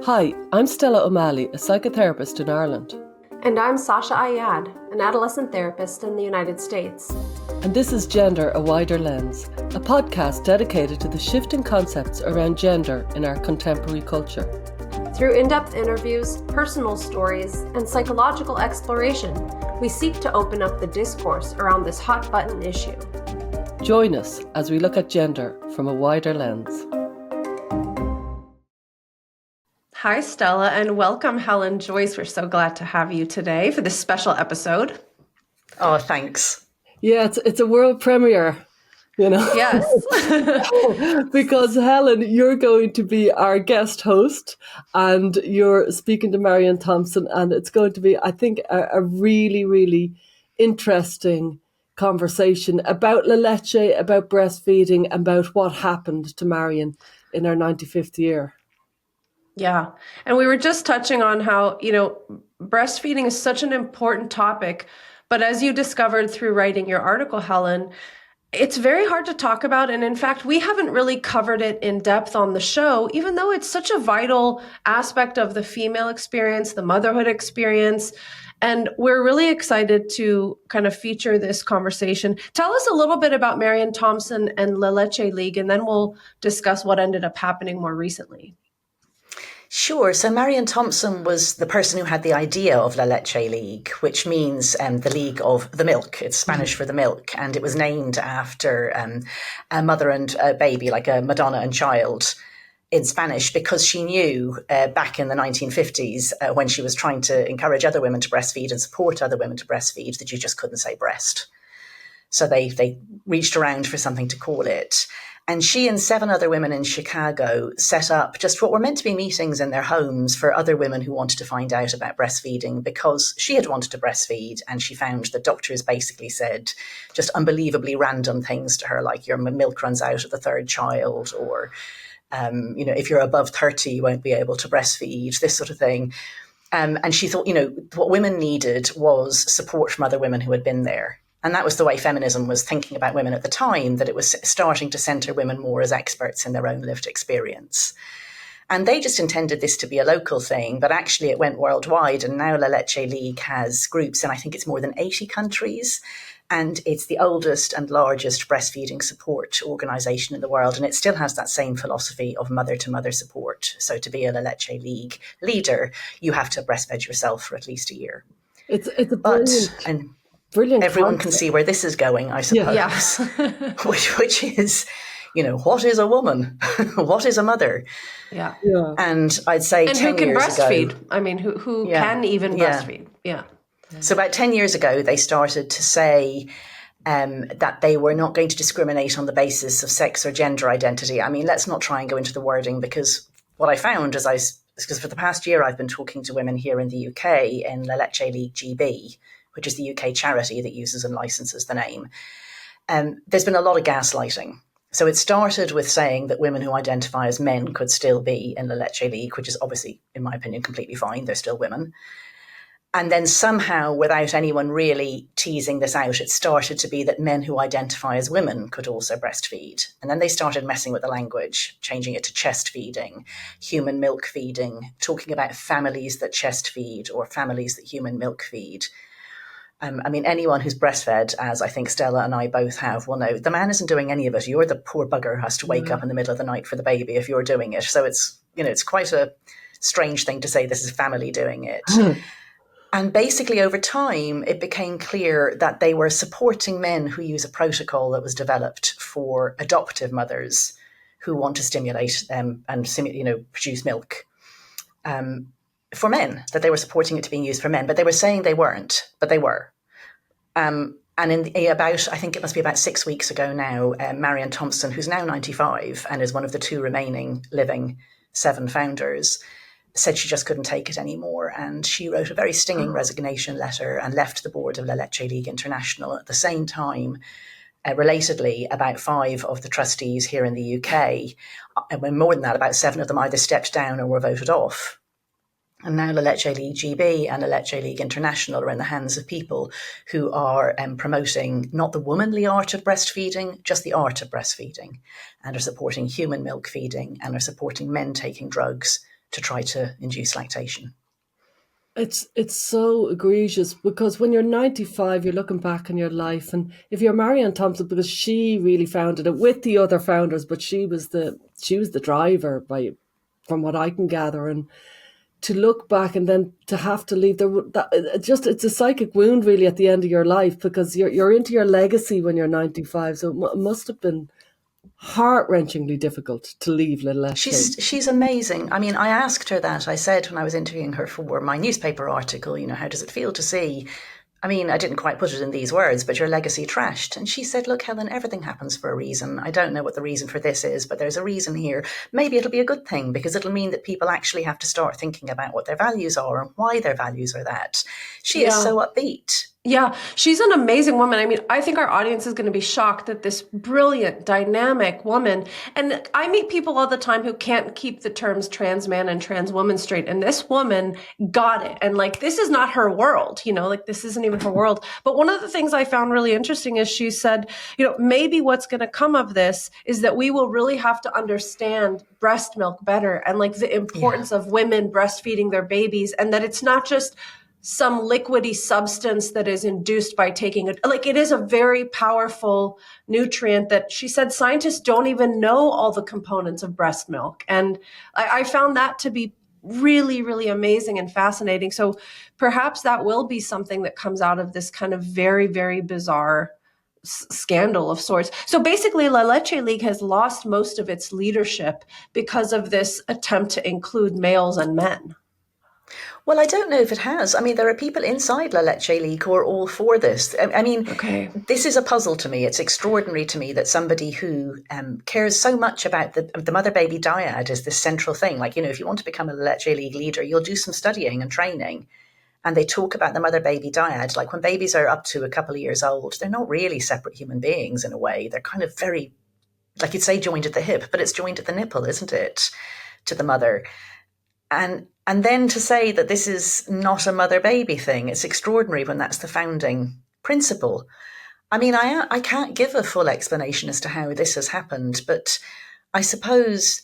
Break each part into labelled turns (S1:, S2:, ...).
S1: Hi, I'm Stella O'Malley, a psychotherapist in Ireland.
S2: And I'm Sasha Ayad, an adolescent therapist in the United States.
S1: And this is Gender, a Wider Lens, a podcast dedicated to the shifting concepts around gender in our contemporary culture.
S2: Through in-depth interviews, personal stories, and psychological exploration, we seek to open up the discourse around this hot-button issue.
S1: Join us as we look at gender from a wider lens.
S2: Hi, Stella, and welcome, Helen Joyce. We're so glad to have you today for this special episode.
S3: Oh, thanks.
S1: Yeah, it's a world premiere, you know.
S2: Yes.
S1: Because Helen, you're going to be our guest host and you're speaking to Marian Tompson, and it's going to be, I think, a really, really interesting conversation about Leche, about breastfeeding, about what happened to Marian in her 95th year.
S2: Yeah. And we were just touching on how, breastfeeding is such an important topic. But as you discovered through writing your article, Helen, it's very hard to talk about. And in fact, we haven't really covered it in depth on the show, even though it's such a vital aspect of the female experience, the motherhood experience. And we're really excited to kind of feature this conversation. Tell us a little bit about Marian Tompson and Leche League, and then we'll discuss what ended up happening more recently.
S3: Sure. So Marian Tompson was the person who had the idea of Leche League, which means the League of the Milk. It's Spanish for the milk. And it was named after a mother and a baby, like a Madonna and child in Spanish, because she knew back in the 1950s when she was trying to encourage other women to breastfeed and support other women to breastfeed that you just couldn't say breast. So they reached around for something to call it. And she and 7 other women in Chicago set up just what were meant to be meetings in their homes for other women who wanted to find out about breastfeeding, because she had wanted to breastfeed and she found that doctors basically said just unbelievably random things to her, like your milk runs out at the 3rd child, or, if you're above 30, you won't be able to breastfeed, this sort of thing. And she thought, what women needed was support from other women who had been there. And that was the way feminism was thinking about women at the time, that it was starting to centre women more as experts in their own lived experience. And they just intended this to be a local thing, but actually it went worldwide. And now Leche League has groups in, I think it's more than 80 countries. And it's the oldest and largest breastfeeding support organisation in the world. And it still has that same philosophy of mother-to-mother support. So to be a Leche League leader, you have to breastfeed yourself for at least a year.
S1: It's a brilliant
S3: everyone
S1: concept.
S3: can see where this is going, I suppose.
S2: Yeah.
S3: which is, what is a woman? What is a mother?
S2: Yeah.
S3: And I'd say
S2: and
S3: 10
S2: who can
S3: years
S2: breastfeed?
S3: ago,
S2: I mean, who can even breastfeed? Yeah.
S3: So about 10 years ago, they started to say that they were not going to discriminate on the basis of sex or gender identity. I mean, let's not try and go into the wording, because what I found because for the past year, I've been talking to women here in the UK in the Leche League GB, which is the UK charity that uses and licenses the name. There's been a lot of gaslighting. So it started with saying that women who identify as men could still be in the Leche League, which is obviously, in my opinion, completely fine. They're still women. And then somehow, without anyone really teasing this out, it started to be that men who identify as women could also breastfeed. And then they started messing with the language, changing it to chest feeding, human milk feeding, talking about families that chest feed or families that human milk feed. Anyone who's breastfed, as I think Stella and I both have, will know the man isn't doing any of it. You're the poor bugger who has to wake up in the middle of the night for the baby if you're doing it. So it's quite a strange thing to say this is family doing it. And basically over time, it became clear that they were supporting men who use a protocol that was developed for adoptive mothers who want to stimulate and produce milk. For men, that they were supporting it to being used for men, but they were saying they weren't, but they were. And I think it must be about 6 weeks ago now, Marian Tompson, who's now 95 and is one of the 2 remaining living 7 founders, said she just couldn't take it anymore. And she wrote a very stinging resignation letter and left the board of the Leche League International. At the same time, relatedly, about 5 of the trustees here in the UK, and more than that, about 7 of them either stepped down or were voted off. And now the Leche League GB and the Leche League International are in the hands of people who are promoting not the womanly art of breastfeeding, just the art of breastfeeding, and are supporting human milk feeding and are supporting men taking drugs to try to induce lactation.
S1: It's so egregious, because when you're 95, you're looking back on your life, and if you're Marian Tompson, because she really founded it with the other founders, but she was the driver, from what I can gather, and to look back and then to have to leave it's a psychic wound really at the end of your life, because you're into your legacy when you're 95. So it must have been heart-wrenchingly difficult to leave little Leche.
S3: She's amazing. I mean, I asked her that. I said when I was interviewing her for my newspaper article, how does it feel to see? I mean, I didn't quite put it in these words, but your legacy trashed. And she said, look, Helen, everything happens for a reason. I don't know what the reason for this is, but there's a reason here. Maybe it'll be a good thing, because it'll mean that people actually have to start thinking about what their values are and why their values are that. She is so upbeat.
S2: Yeah, she's an amazing woman. I mean, I think our audience is going to be shocked that this brilliant, dynamic woman, and I meet people all the time who can't keep the terms trans man and trans woman straight. And this woman got it. And this is not her world, this isn't even her world. But one of the things I found really interesting is she said, maybe what's going to come of this is that we will really have to understand breast milk better, and the importance of women breastfeeding their babies, and that it's not just some liquidy substance that is induced by taking it. It is a very powerful nutrient that she said scientists don't even know all the components of breast milk. And I found that to be really, really amazing and fascinating. So perhaps that will be something that comes out of this kind of very, very bizarre scandal of sorts. So basically, La Leche League has lost most of its leadership because of this attempt to include males and men.
S3: Well, I don't know if it has. I mean, there are people inside La Leche League who are all for this. I mean, This is a puzzle to me. It's extraordinary to me that somebody who cares so much about the mother-baby dyad is this central thing. If you want to become a La Leche League leader, you'll do some studying and training. And they talk about the mother-baby dyad. When babies are up to a couple of years old, they're not really separate human beings in a way. They're kind of very, you'd say joined at the hip, but it's joined at the nipple, isn't it, to the mother? And then to say that this is not a mother-baby thing, it's extraordinary when that's the founding principle. I mean, I can't give a full explanation as to how this has happened, but I suppose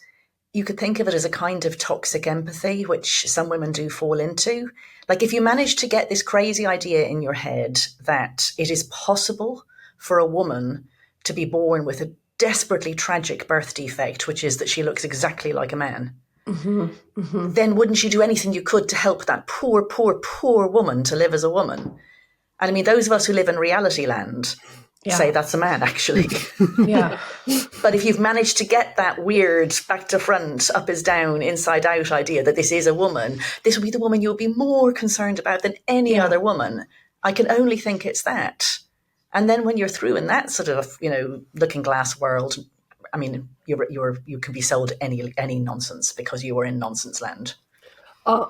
S3: you could think of it as a kind of toxic empathy, which some women do fall into. If you manage to get this crazy idea in your head that it is possible for a woman to be born with a desperately tragic birth defect, which is that she looks exactly like a man, then wouldn't you do anything you could to help that poor, poor, poor woman to live as a woman? And I mean, those of us who live in reality land say that's a man, actually.
S2: Yeah.
S3: But if you've managed to get that weird back to front, up is down, inside out idea that this is a woman, this will be the woman you'll be more concerned about than any other woman. I can only think it's that. And then when you're through in that sort of, looking glass world, I mean, you can be sold any nonsense because you are in nonsense land.
S1: I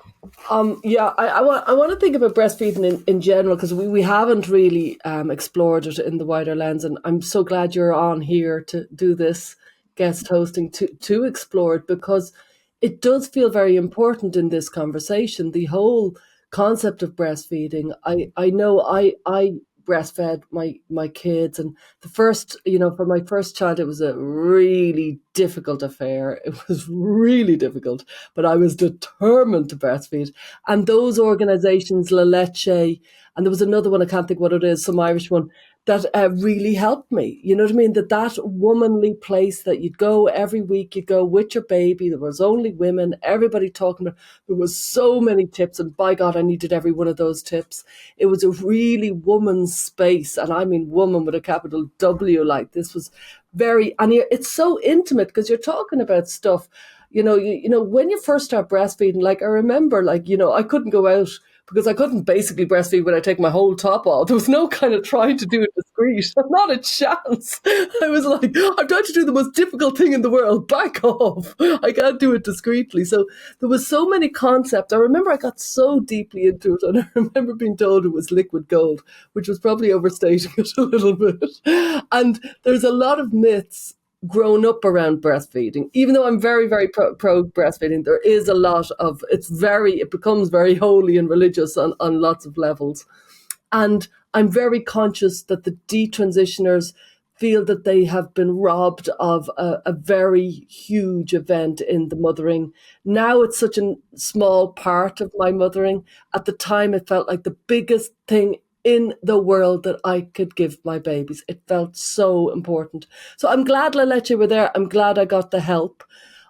S1: want to think about breastfeeding in general, because we haven't really explored it in the wider lens, and I'm so glad you're on here to do this guest hosting to explore it, because it does feel very important in this conversation. The whole concept of breastfeeding. I know I breastfed my kids, and the first, for my first child, it was a really difficult affair. It was really difficult, but I was determined to breastfeed. And those organizations, La Leche, and there was another one, I can't think what it is, some Irish one, that really helped me. You know what I mean? That womanly place that you'd go every week, you'd go with your baby. There was only women, everybody talking about, there was so many tips, and by God, I needed every one of those tips. It was a really woman's space, and I mean woman with a capital W. This was very, and it's so intimate, because you're talking about stuff, when you first start breastfeeding, I remember, I couldn't go out, because I couldn't basically breastfeed when I take my whole top off. There was no kind of trying to do it discreet. Not a chance. I was like, I'm trying to do the most difficult thing in the world. Back off. I can't do it discreetly. So there was so many concepts. I remember I got so deeply into it, and I remember being told it was liquid gold, which was probably overstating it a little bit. And there's a lot of myths grown up around breastfeeding. Even though I'm very, very pro breastfeeding, there is a lot of, it becomes very holy and religious on lots of levels. And I'm very conscious that the detransitioners, feel that they have been robbed of a very huge event in the mothering. Now it's such a small part of my mothering. At the time, it felt like the biggest thing in the world that I could give my babies. It felt so important. So I'm glad La Leche were there. I'm glad I got the help.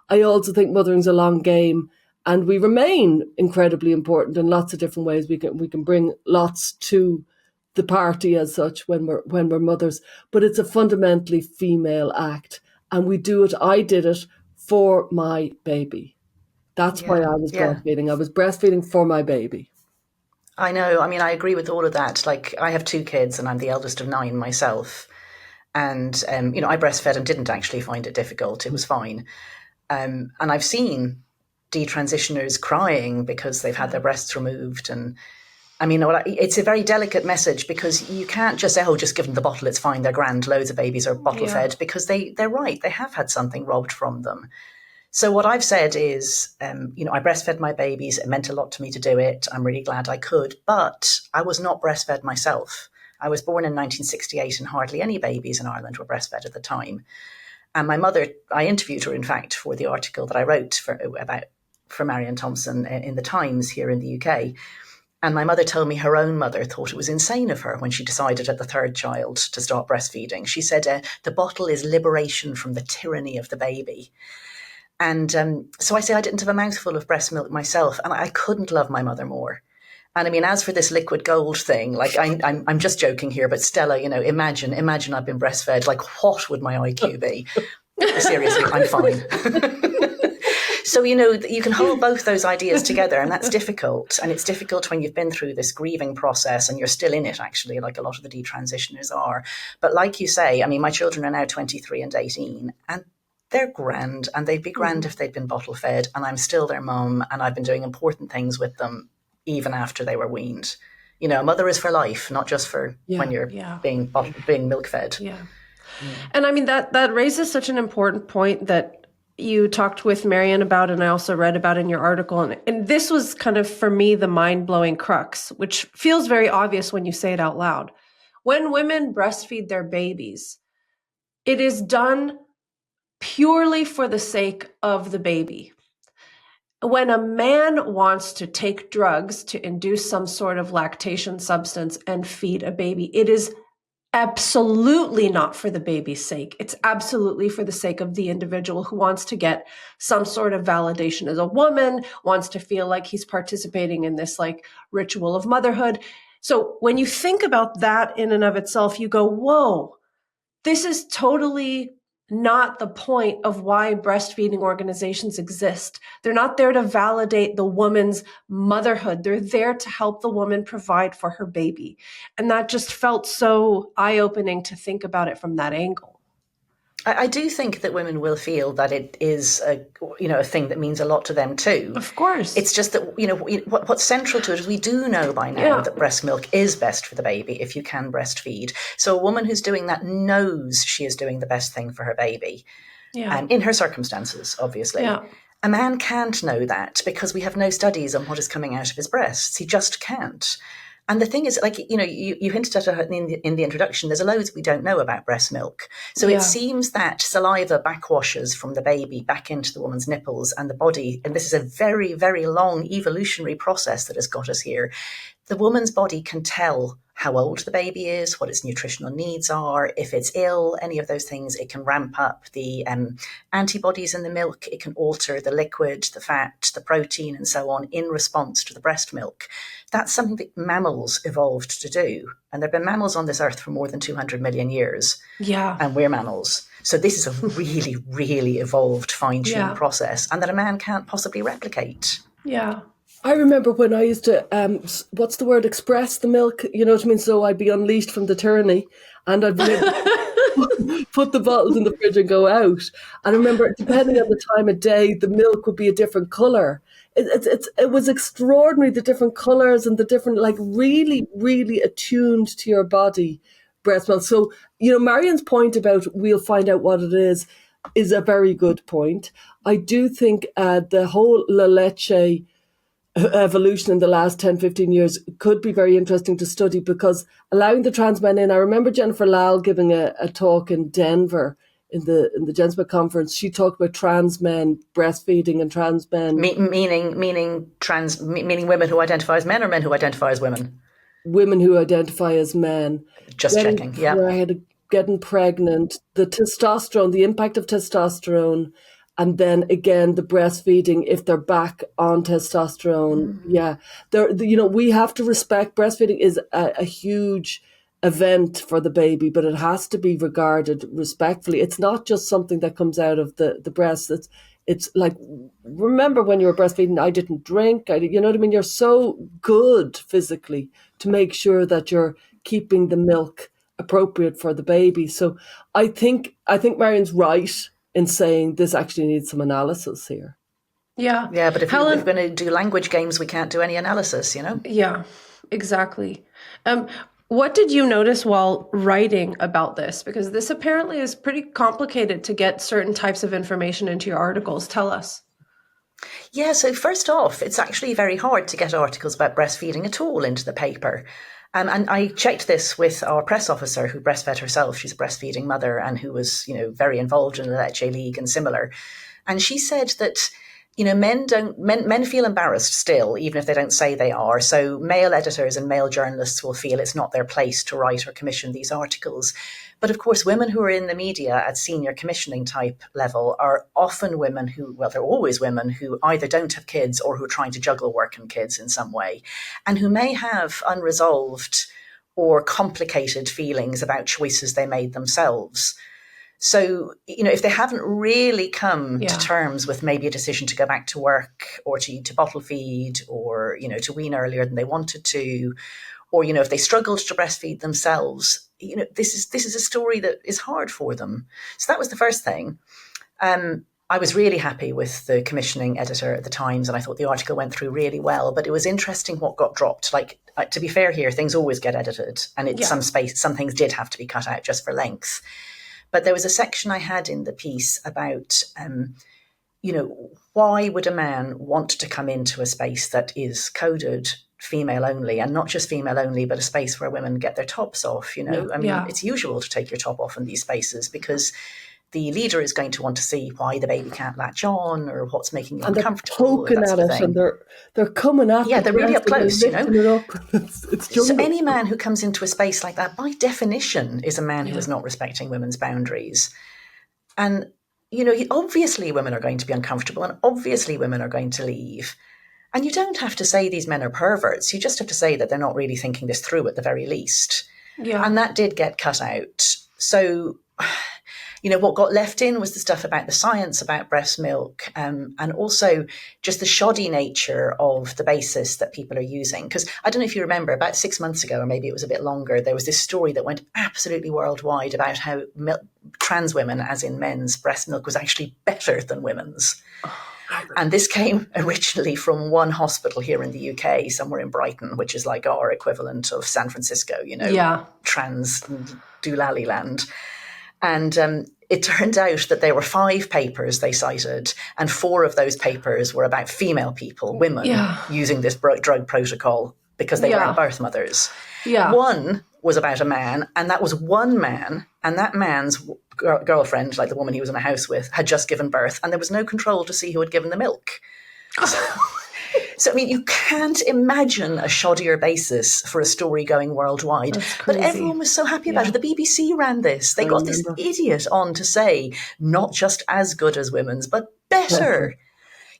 S1: I also think mothering's a long game, and we remain incredibly important in lots of different ways. We can bring lots to the party as such when we're mothers, but it's a fundamentally female act, and we do it. I did it for my baby. That's why I was breastfeeding. I was breastfeeding for my baby.
S3: I know. I mean, I agree with all of that. Like, I have 2 kids, and I'm the eldest of 9 myself. And I breastfed and didn't actually find it difficult. It was fine. And I've seen detransitioners crying because they've had their breasts removed. And I mean, it's a very delicate message, because you can't just say, oh, just give them the bottle, it's fine, they're grand, loads of babies are bottle fed, because they're right, they have had something robbed from them. So what I've said is, I breastfed my babies, it meant a lot to me to do it, I'm really glad I could, but I was not breastfed myself. I was born in 1968 and hardly any babies in Ireland were breastfed at the time. And my mother, I interviewed her, in fact, for the article that I wrote for Marian Tompson in the Times here in the UK. And my mother told me her own mother thought it was insane of her when she decided at the 3rd child to start breastfeeding. She said, the bottle is liberation from the tyranny of the baby. And so I say I didn't have a mouthful of breast milk myself, and I couldn't love my mother more. And I mean, as for this liquid gold thing, like I'm just joking here, but Stella, imagine I've been breastfed. Like, what would my IQ be? Seriously, I'm fine. So, you can hold both those ideas together, and that's difficult. And it's difficult when you've been through this grieving process and you're still in it, actually, like a lot of the detransitioners are. But like you say, I mean, my children are now 23 and 18, and they're grand, and they'd be grand if they'd been bottle fed, and I'm still their mum, and I've been doing important things with them even after they were weaned. A mother is for life, not just for when you're being milk fed.
S2: Yeah. And I mean, that raises such an important point that you talked with Marian about, and I also read about in your article. And this was kind of, for me, the mind-blowing crux, which feels very obvious when you say it out loud. When women breastfeed their babies, it is done purely for the sake of the baby. When a man wants to take drugs to induce some sort of lactation substance and feed a baby, it is absolutely not for the baby's sake. It's absolutely for the sake of the individual who wants to get some sort of validation as a woman, wants to feel like he's participating in this like ritual of motherhood. So when you think about that in and of itself, you go, whoa, this is totally not the point of why breastfeeding organizations exist. They're not there to validate the woman's motherhood. They're there to help the woman provide for her baby. And that just felt so eye-opening to think about it from that angle.
S3: I do think that women will feel that it is a thing that means a lot to them too.
S2: Of course.
S3: It's just that, what's central to it is we do know by now that breast milk is best for the baby if you can breastfeed. So a woman who's doing that knows she is doing the best thing for her baby. And in her circumstances, obviously. Yeah. A man can't know that because we have no studies on what is coming out of his breasts. He just can't. And the thing is, like, you hinted at it in the introduction, there's loads we don't know about breast milk. So it seems that saliva backwashes from the baby back into the woman's nipples and the body. And this is a very, very long evolutionary process that has got us here. The woman's body can tell how old the baby is, what its nutritional needs are, if it's ill, any of those things. It can ramp up the antibodies in the milk. It can alter the liquid, the fat, the protein, and so on in response to the breast milk. That's something that mammals evolved to do. And there have been mammals on this earth for more than 200 million years. Yeah. And we're mammals. So this is a really, really evolved, fine-tuned process, and that a man can't possibly replicate.
S2: Yeah.
S1: I remember when I used to, express the milk, you know what I mean? So I'd be unleashed from the tyranny, and I'd be put the bottles in the fridge and go out. And I remember, depending on the time of day, the milk would be a different colour. It was extraordinary, the different colours and the different, like, really, really attuned to your body breast milk. So, Marian's point about we'll find out what it is a very good point. I do think the whole La Leche evolution in the last 10, 15 years could be very interesting to study, because allowing the trans men in, I remember Jennifer Lal giving a talk in Denver in the Gensma conference. She talked about trans men breastfeeding and trans men.
S3: Meaning women who identify as men, or men who identify as women?
S1: Women who identify as men.
S3: Just checking, yeah.
S1: Getting pregnant, the testosterone, the impact of testosterone, and then again the breastfeeding if they're back on testosterone. Yeah, we have to respect breastfeeding is a huge event for the baby, but it has to be regarded respectfully. It's not just something that comes out of the breast. It's like, remember when you were breastfeeding, I didn't drink. You know what I mean? You're so good physically to make sure that you're keeping the milk appropriate for the baby. So I think Marian's right in saying this actually needs some analysis here.
S2: Yeah.
S3: Yeah, but if we're going to do language games, we can't do any analysis,
S2: Yeah, exactly. What did you notice while writing about this? Because this apparently is pretty complicated to get certain types of information into your articles. Tell us.
S3: Yeah, so first off, it's actually very hard to get articles about breastfeeding at all into the paper. And I checked this with our press officer who breastfed herself. She's a breastfeeding mother and who was, very involved in the Leche League and similar. And she said that, men feel embarrassed still, even if they don't say they are. So male editors and male journalists will feel it's not their place to write or commission these articles. But of course, women who are in the media at senior commissioning type level are often women they're always women who either don't have kids or who are trying to juggle work and kids in some way, and who may have unresolved or complicated feelings about choices they made themselves. So, if they haven't really come to terms with maybe a decision to go back to work or to bottle feed or, to wean earlier than they wanted to, or, if they struggled to breastfeed themselves, this is a story that is hard for them. So that was the first thing. I was really happy with the commissioning editor at the Times, and I thought the article went through really well, but it was interesting what got dropped. Like, to be fair here, things always get edited, and some things did have to be cut out just for length. But there was a section I had in the piece about, why would a man want to come into a space that is coded female only, and not just female only, but a space where women get their tops off, It's usual to take your top off in these spaces because the leader is going to want to see why the baby can't latch on or what's making you uncomfortable.
S1: They're poking at it and they're coming at
S3: they're really up close,
S1: It's
S3: so any man who comes into a space like that, by definition, is a man who is not respecting women's boundaries. And, obviously women are going to be uncomfortable and obviously women are going to leave. And you don't have to say these men are perverts. You just have to say that they're not really thinking this through at the very least.
S2: Yeah.
S3: And that did get cut out. So, what got left in was the stuff about the science about breast milk, and also just the shoddy nature of the basis that people are using. Because I don't know if you remember, about 6 months ago, or maybe it was a bit longer, there was this story that went absolutely worldwide about how trans women, as in men's, breast milk was actually better than women's. And this came originally from one hospital here in the UK, somewhere in Brighton, which is like our equivalent of San Francisco, trans doolally land. And it turned out that there were 5 papers they cited, and 4 of those papers were about female people, women, using this drug protocol because they weren't birth mothers.
S2: Yeah.
S3: One was about a man, and that was one man, and that man's girlfriend, like the woman he was in a house with, had just given birth, and there was no control to see who had given the milk. So, you can't imagine a shoddier basis for a story going worldwide. But everyone was so happy about it. The BBC ran this. They got this idiot on to say, not just as good as women's, but better.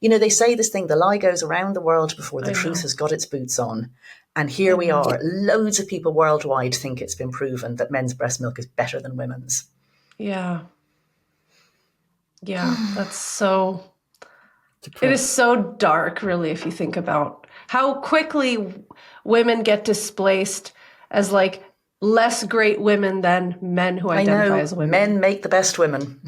S3: They say this thing, the lie goes around the world before the truth has got its boots on. And here we are. Loads of people worldwide think it's been proven that men's breast milk is better than women's.
S2: Yeah. Yeah, that's so... It is so dark, really, if you think about how quickly women get displaced as like less great women than men who identify as women.
S3: Men make the best women.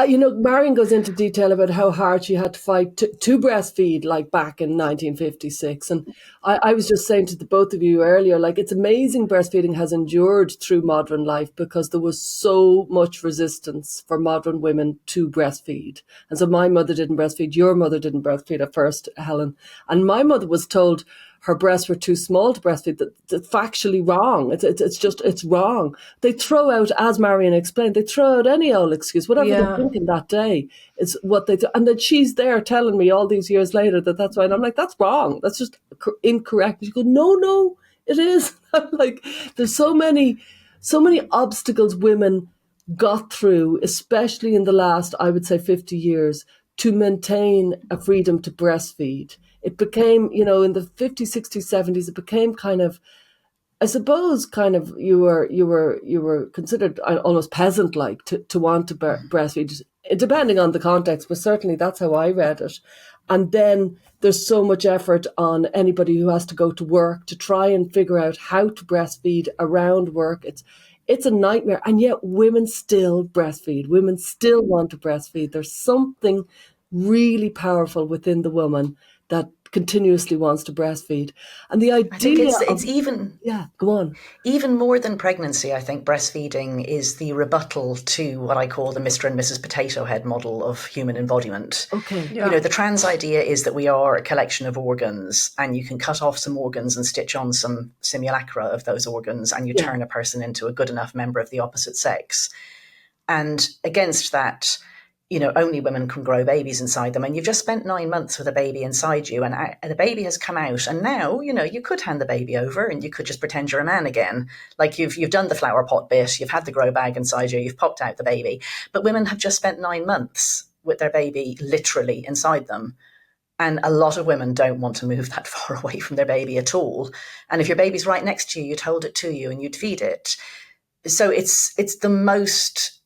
S1: Marian goes into detail about how hard she had to fight to breastfeed, like back in 1956. And I was just saying to the both of you earlier, like, it's amazing breastfeeding has endured through modern life because there was so much resistance for modern women to breastfeed. And so my mother didn't breastfeed, your mother didn't breastfeed at first, Helen. And my mother was told her breasts were too small to breastfeed. That's factually wrong. It's wrong. They throw out, as Marian explained, they throw out any old excuse, whatever they're thinking that day is what they do. And then she's there telling me all these years later that that's why. And I'm like, that's wrong. That's just incorrect. And she goes, no, it is. I'm like, there's so many obstacles women got through, especially in the last, I would say, 50 years, to maintain a freedom to breastfeed. It became, in the 50s, 60s, 70s, it became kind of, I suppose, kind of, you were considered almost peasant-like to want to breastfeed, depending on the context, but certainly that's how I read it. And then there's so much effort on anybody who has to go to work to try and figure out how to breastfeed around work. It's a nightmare. And yet women still breastfeed. Women still want to breastfeed. There's something really powerful within the woman that continuously wants to breastfeed. And the idea,
S3: I think it's even...
S1: Yeah, go on.
S3: Even more than pregnancy, I think breastfeeding is the rebuttal to what I call the Mr. and Mrs. Potato Head model of human embodiment.
S1: Okay.
S2: Yeah.
S3: The trans idea is that we are a collection of organs, and you can cut off some organs and stitch on some simulacra of those organs, and you turn a person into a good enough member of the opposite sex. And against that, only women can grow babies inside them. And you've just spent 9 months with a baby inside you, and the baby has come out. And now, you could hand the baby over and you could just pretend you're a man again. Like you've done the flower pot bit, you've had the grow bag inside you, you've popped out the baby. But women have just spent 9 months with their baby literally inside them. And a lot of women don't want to move that far away from their baby at all. And if your baby's right next to you, you'd hold it to you and you'd feed it. So it's the most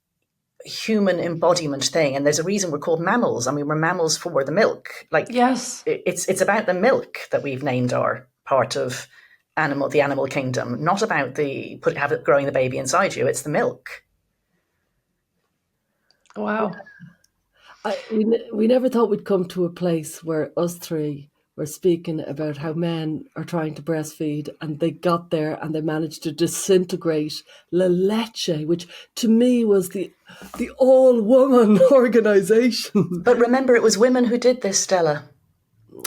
S3: human embodiment thing, and there's a reason we're called mammals. I mean, we're mammals for the milk. Like,
S2: yes,
S3: it's about the milk that we've named our part of the animal kingdom, not about growing the baby inside you. It's the milk.
S2: Wow.
S1: We never thought we'd come to a place where us three were speaking about how men are trying to breastfeed, and they got there and they managed to disintegrate Leche, which to me was the all-woman organisation.
S3: But remember, it was women who did this, Stella.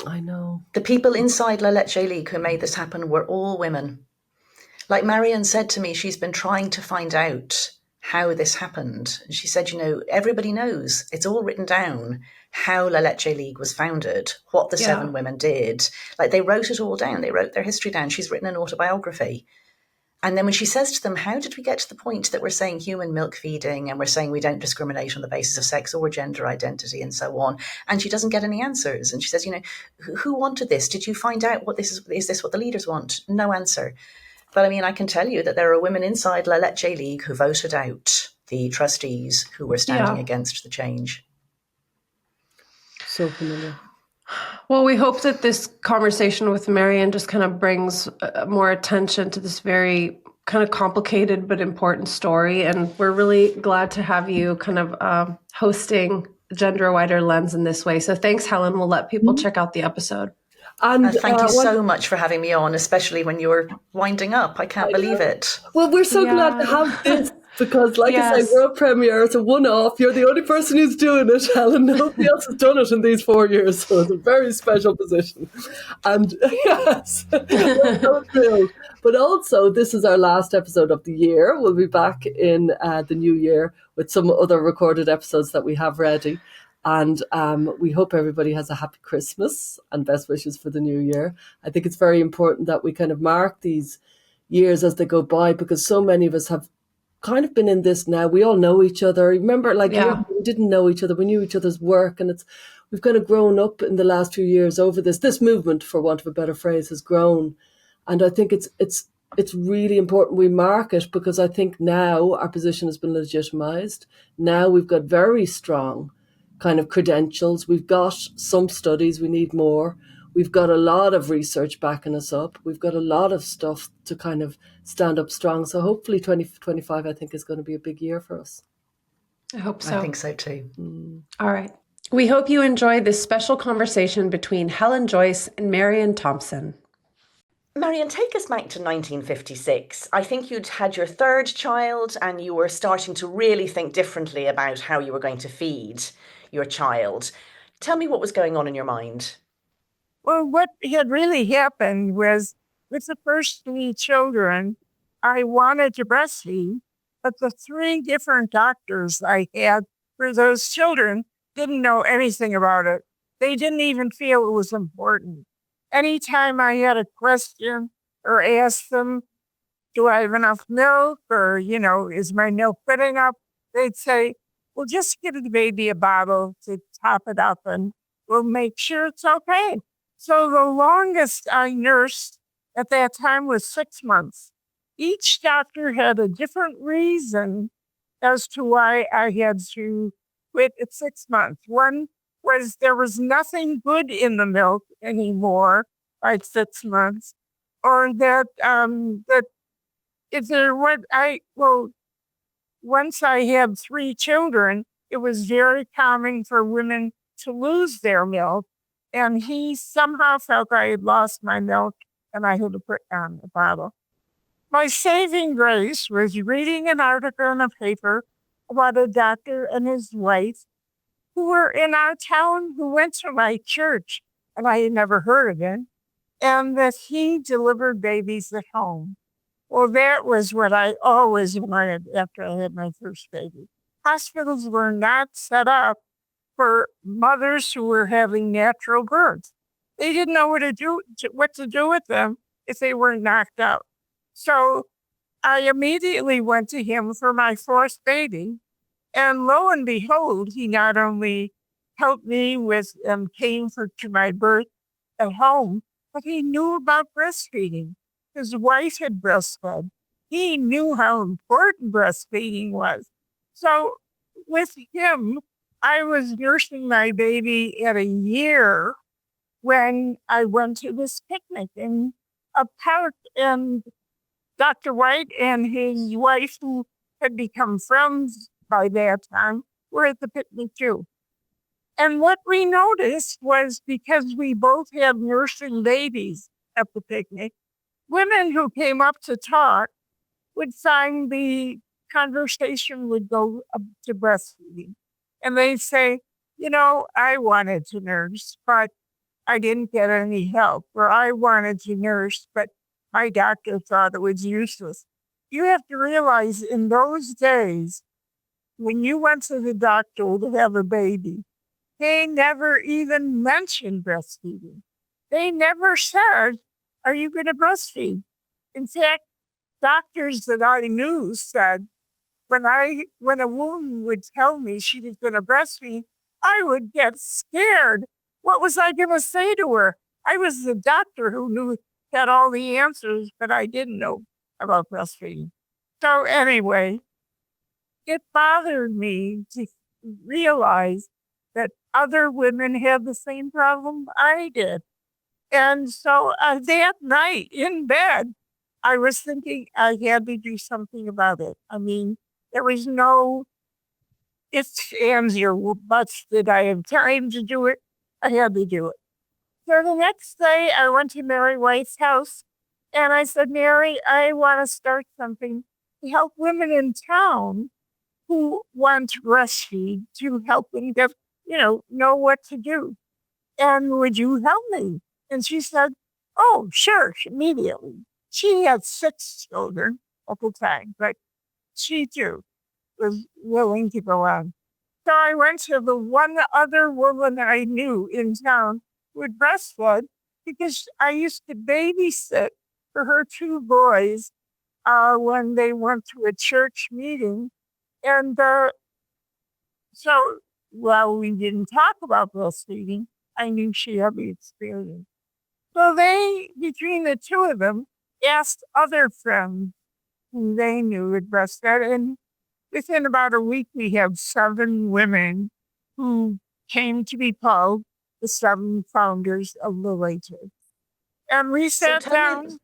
S1: I know.
S3: The people inside Leche League who made this happen were all women. Like Marian said to me, she's been trying to find out how this happened. And she said, everybody knows, it's all written down, how La Leche League was founded, what the 7 women did. Like, they wrote it all down. They wrote their history down. She's written an autobiography. And then when she says to them, how did we get to the point that we're saying human milk feeding and we're saying we don't discriminate on the basis of sex or gender identity and so on? And she doesn't get any answers. And she says, who wanted this? Did you find out what this is? Is this what the leaders want? No answer. But I mean, I can tell you that there are women inside La Leche League who voted out the trustees who were standing against the change.
S1: So familiar.
S2: Well, we hope that this conversation with Marian just kind of brings more attention to this very kind of complicated but important story. And we're really glad to have you kind of hosting Gender Wider Lens in this way. So thanks, Helen. We'll let people check out the episode.
S3: And thank you so much for having me on, especially when you were winding up. I can't believe it.
S1: Well, we're so glad to have this because, like I say, world premiere, it's a one-off. You're the only person who's doing it, Helen. Nobody else has done it in these 4 years, so it's a very special position. And yes, we're so thrilled. But also, this is our last episode of the year. We'll be back in the new year with some other recorded episodes that we have ready. And we hope everybody has a happy Christmas and best wishes for the new year. I think it's very important that we kind of mark these years as they go by, because so many of us have kind of been in this now. We all know each other. Remember, we didn't know each other. We knew each other's work, and we've kind of grown up in the last few years over this. This movement, for want of a better phrase, has grown. And I think it's really important we mark it, because I think now our position has been legitimized. Now we've got very strong kind of credentials. We've got some studies, we need more. We've got a lot of research backing us up. We've got a lot of stuff to kind of stand up strong. So hopefully 2025, I think, is going to be a big year for us.
S2: I hope so.
S3: I think so too.
S2: All right. We hope you enjoyed this special conversation between Helen Joyce and Marian Tompson.
S3: Marian, take us back to 1956. I think you'd had your third child and you were starting to really think differently about how you were going to feed your child. Tell me what was going on in your mind.
S4: Well, what had really happened was with the first 3 children, I wanted to breastfeed, but the 3 different doctors I had for those children didn't know anything about it. They didn't even feel it was important. Anytime I had a question or asked them, do I have enough milk? Or, is my milk good enough? They'd say, well, just give the baby a bottle to top it up and we'll make sure it's okay. So the longest I nursed at that time was 6 months. Each doctor had a different reason as to why I had to quit at 6 months. One was there was nothing good in the milk anymore by 6 months, or that if there what once I had 3 children, it was very common for women to lose their milk, and he somehow felt I had lost my milk and I had to put down the bottle. My saving grace was reading an article in a paper about a doctor and his wife who were in our town who went to my church, and I had never heard of him, and that he delivered babies at home. Well, that was what I always wanted after I had my first baby. Hospitals were not set up for mothers who were having natural births. They didn't know what to do with them if they were knocked out. So I immediately went to him for my 4th baby. And lo and behold, he not only helped me with paying to my birth at home, but he knew about breastfeeding. His wife had breastfed. He knew how important breastfeeding was. So with him, I was nursing my baby at a year when I went to this picnic in a park, and Dr. White and his wife, who had become friends by that time, were at the picnic too. And what we noticed was, because we both had nursing babies at the picnic, women who came up to talk would find the conversation would go up to breastfeeding. And they'd say, I wanted to nurse, but I didn't get any help. Or I wanted to nurse, but my doctor thought it was useless. You have to realize in those days, when you went to the doctor to have a baby, they never even mentioned breastfeeding. They never said, are you going to breastfeed? In fact, doctors that I knew said, when a woman would tell me she was going to breastfeed, I would get scared. What was I going to say to her? I was the doctor who had all the answers, but I didn't know about breastfeeding. So anyway, it bothered me to realize that other women had the same problem I did. And so that night in bed, I was thinking I had to do something about it. I mean, there was no ifs, ands, or buts that I have time to do it. I had to do it. So the next day, I went to Mary White's house, and I said, Mary, I want to start something to help women in town who want to breastfeed, to help them get, know what to do. And would you help me? And she said, oh, sure, immediately. She had 6 children at the time, but she too was willing to go on. So I went to the one other woman I knew in town who had breastfed, because I used to babysit for her 2 boys when they went to a church meeting. And so while we didn't talk about breastfeeding, I knew she had the experience. So they, between the 2 of them, asked other friends who they knew had breastfed. And within about a week, we have 7 women who came to be called the 7 founders of the Leche. And we sat down.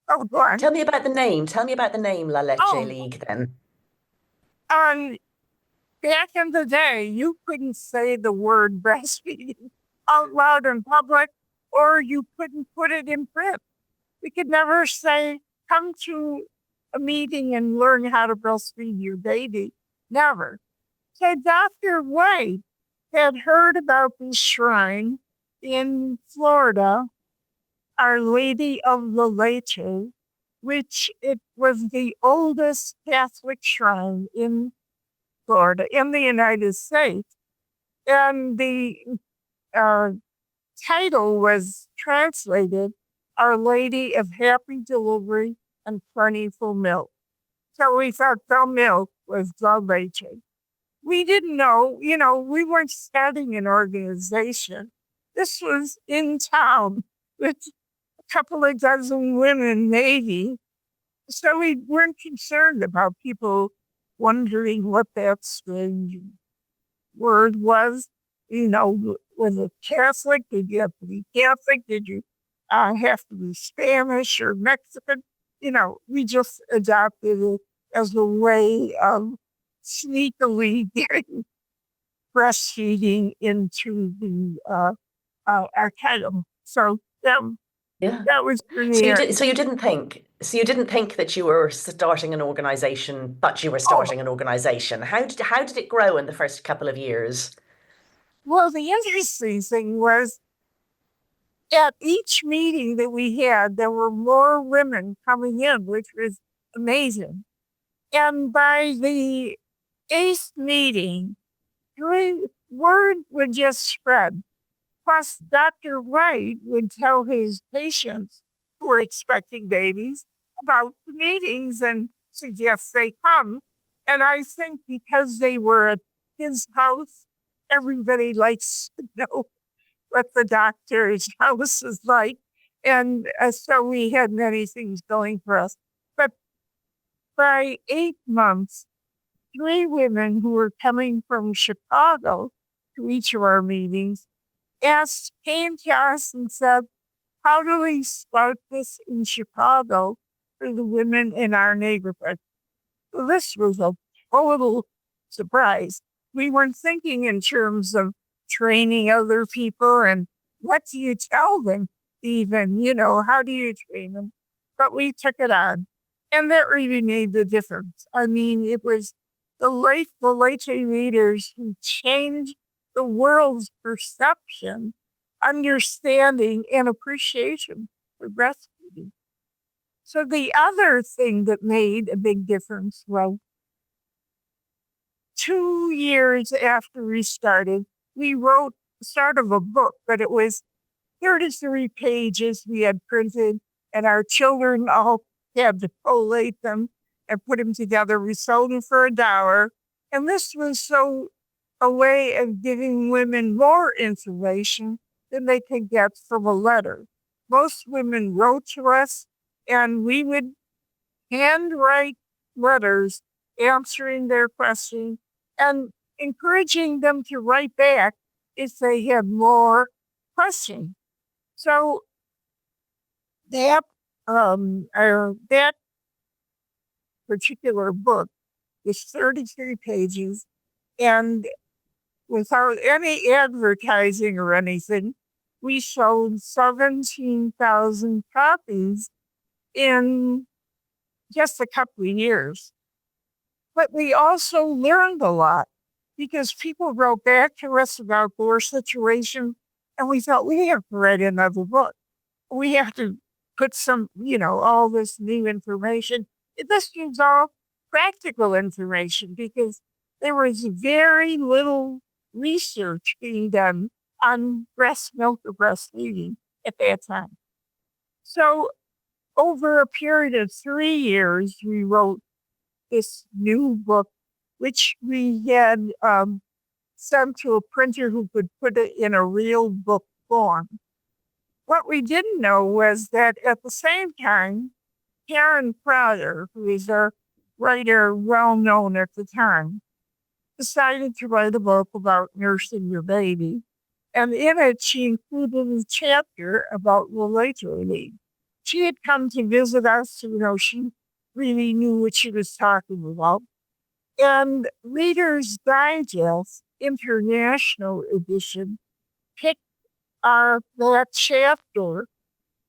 S4: Go on.
S3: Tell me about the name. Tell me about the name La Leche League then.
S4: back in the day, you couldn't say the word breastfeeding out loud in public, or you couldn't put it in print. We could never say, come to a meeting and learn how to breastfeed your baby. Never. So Dr. White had heard about this shrine in Florida, Our Lady of the Leche, which it was the oldest Catholic shrine in Florida, in the United States. And the title was translated Our Lady of Happy Delivery and Plentiful Milk. So we thought the milk was the leche. We didn't know, we weren't starting an organization. This was in town with a couple of dozen women, maybe. So we weren't concerned about people wondering what that strange word was. Was it Catholic? Did you have to be Catholic? Did you have to be Spanish or Mexican? We just adopted it as a way of sneakily getting breastfeeding into the our title. So that was pretty.
S3: So you didn't think that you were starting an organization, but you were starting an organization. How did it grow in the first couple of years?
S4: Well, the interesting thing was, at each meeting that we had, there were more women coming in, which was amazing. And by the 8th meeting, word would just spread. Plus, Dr. White would tell his patients who were expecting babies about the meetings and suggest they come. And I think because they were at his house, everybody likes to know what the doctor's house is like. And so we had many things going for us. But by 8 months, 3 women who were coming from Chicago to each of our meetings came to us and said, how do we start this in Chicago for the women in our neighborhood? So this was a total surprise. We weren't thinking in terms of training other people and what do you tell them even, how do you train them? But we took it on. And that really made the difference. I mean, it was the Leche leaders who changed the world's perception, understanding, and appreciation for breastfeeding. So the other thing that made a big difference was 2 years after we started, we wrote the start of a book, but it was 33 pages we had printed, and our children all had to collate them and put them together. We sold them for $1. And this was a way of giving women more information than they could get from a letter. Most women wrote to us, and we would handwrite letters answering their questions and encouraging them to write back if they had more questions. So that particular book is 33 pages, and without any advertising or anything, we sold 17,000 copies in just a couple of years. But we also learned a lot because people wrote back to us about their situation, and we thought we have to write another book. We have to put some, all this new information. This is all practical information because there was very little research being done on breast milk or breastfeeding at that time. So over a period of 3 years, we wrote this new book, which we had sent to a printer who could put it in a real book form. What we didn't know was that at the same time, Karen Crowder, who is a writer well known at the time, decided to write a book about nursing your baby. And in it, she included a chapter about the Leche League. She had come to visit us, she really knew what she was talking about. And Reader's Digest International Edition picked that chapter,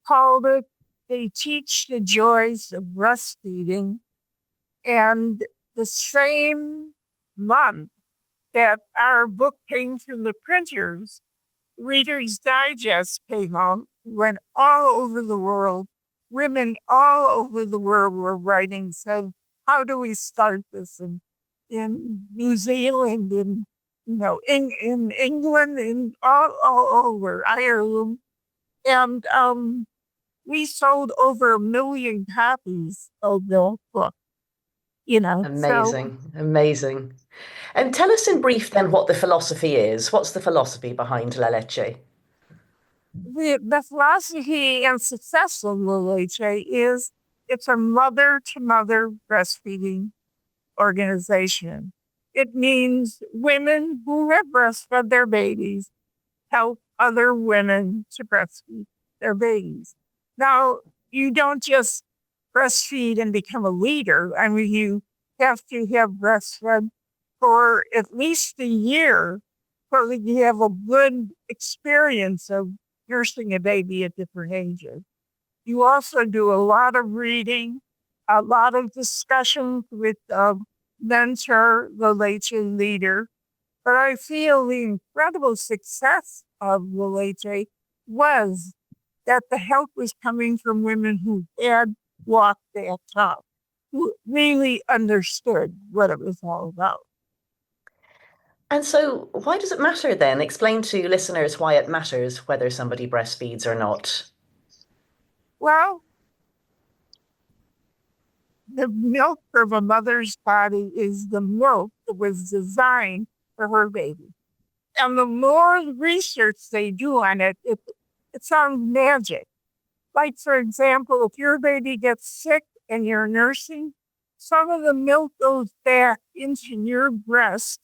S4: called it They Teach the Joys of Breastfeeding. And the same month that our book came from the printers, Reader's Digest came out, went all over the world. Women all over the world were writing, said, how do we start this in New Zealand, in England, in all over Ireland. And we sold over 1 million copies of the book, so
S3: Amazing. And tell us in brief then what the philosophy is. What's the philosophy behind La Leche?
S4: the philosophy and success of Leche is it's a mother-to-mother breastfeeding organization. It means women who have breastfed their babies help other women to breastfeed their babies. Now, you don't just breastfeed and become a leader. I mean, you have to have breastfed for at least a year so that you have a good experience of nursing a baby at different ages. You also do a lot of reading, a lot of discussions with mentor, the Leche leader. But I feel the incredible success of the Leche was that the help was coming from women who had walked that talk, who really understood what it was all about.
S3: And so, why does it matter then? Explain to listeners why it matters whether somebody breastfeeds or not.
S4: Well, the milk from a mother's body is the milk that was designed for her baby. And the more research they do on it, it sounds magic. Like, for example, if your baby gets sick and you're nursing, some of the milk goes back into your breast.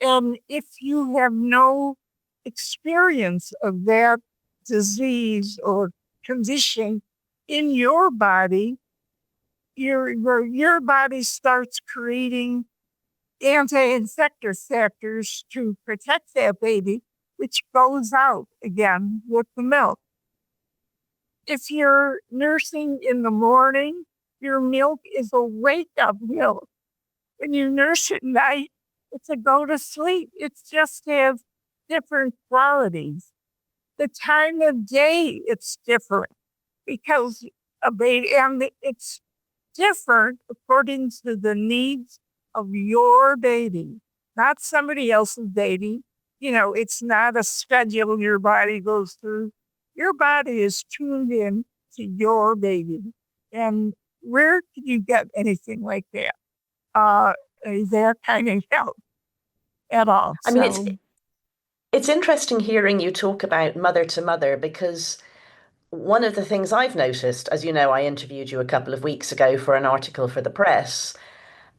S4: And if you have no experience of that disease or condition in your body, your body starts creating anti-infective factors to protect that baby, which goes out again with the milk. If you're nursing in the morning, your milk is a wake-up milk. When you nurse at night, it's a go to sleep. It's just have different qualities. The time of day, it's different because a baby, and it's different according to the needs of your baby, not somebody else's baby. It's not a schedule your body goes through. Your body is tuned in to your baby. And where can you get anything like that? That kind of help at all.
S3: I mean, it's interesting hearing you talk about mother to mother, because one of the things I've noticed, as you know, I interviewed you a couple of weeks ago for an article for the press.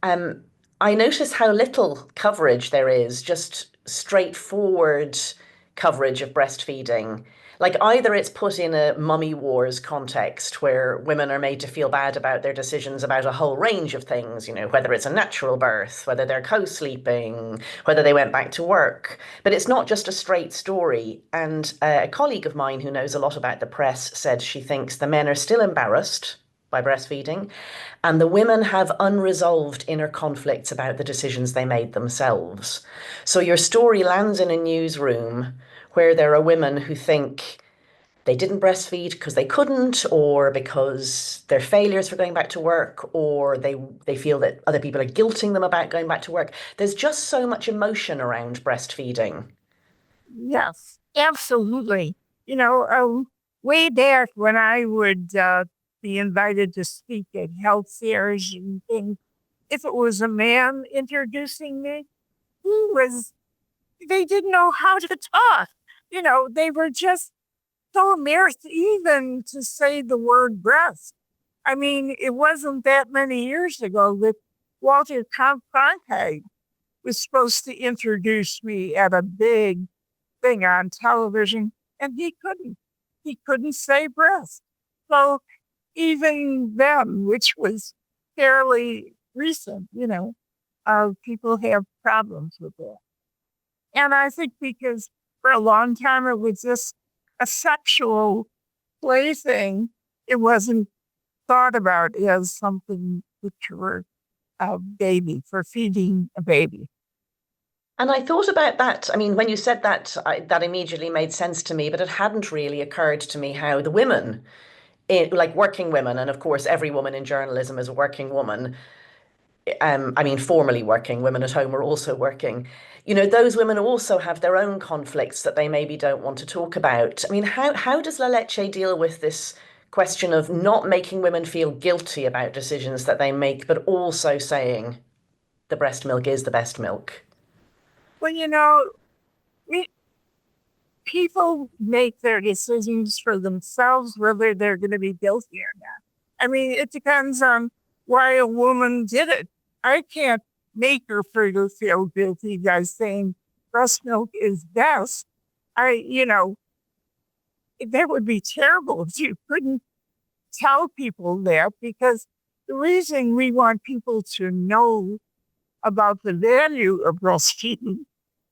S3: I notice how little coverage there is, just straightforward coverage of breastfeeding. Like, either it's put in a mummy wars context where women are made to feel bad about their decisions about a whole range of things, whether it's a natural birth, whether they're co-sleeping, whether they went back to work. But it's not just a straight story. And a colleague of mine who knows a lot about the press said she thinks the men are still embarrassed by breastfeeding, and the women have unresolved inner conflicts about the decisions they made themselves. So your story lands in a newsroom where there are women who think they didn't breastfeed because they couldn't, or because they're failures for going back to work, or they feel that other people are guilting them about going back to work. There's just so much emotion around breastfeeding.
S4: Yes, absolutely. Way back when I would be invited to speak at health fairs and things, if it was a man introducing me, they didn't know how to talk. They were just so embarrassed even to say the word breast. I mean, it wasn't that many years ago that Walter Cronkite was supposed to introduce me at a big thing on television, and he couldn't. He couldn't say breast. So even then, which was fairly recent, people have problems with that. And I think because for a long time it was just a sexual plaything, it wasn't thought about as something for a baby, for feeding a baby.
S3: And I thought about that. I mean, when you said that, that immediately made sense to me, but it hadn't really occurred to me how the women, like working women, and of course, every woman in journalism is a working woman. I mean, formerly working women at home are also working. You know, those women also have their own conflicts that they maybe don't want to talk about. I mean, how does La Leche deal with this question of not making women feel guilty about decisions that they make, but also saying the breast milk is the best milk?
S4: Well, people make their decisions for themselves, whether they're going to be guilty or not. I mean, it depends on why a woman did it. I can't make her feel guilty by saying breast milk is best. That would be terrible if you couldn't tell people that, because the reason we want people to know about the value of breastfeeding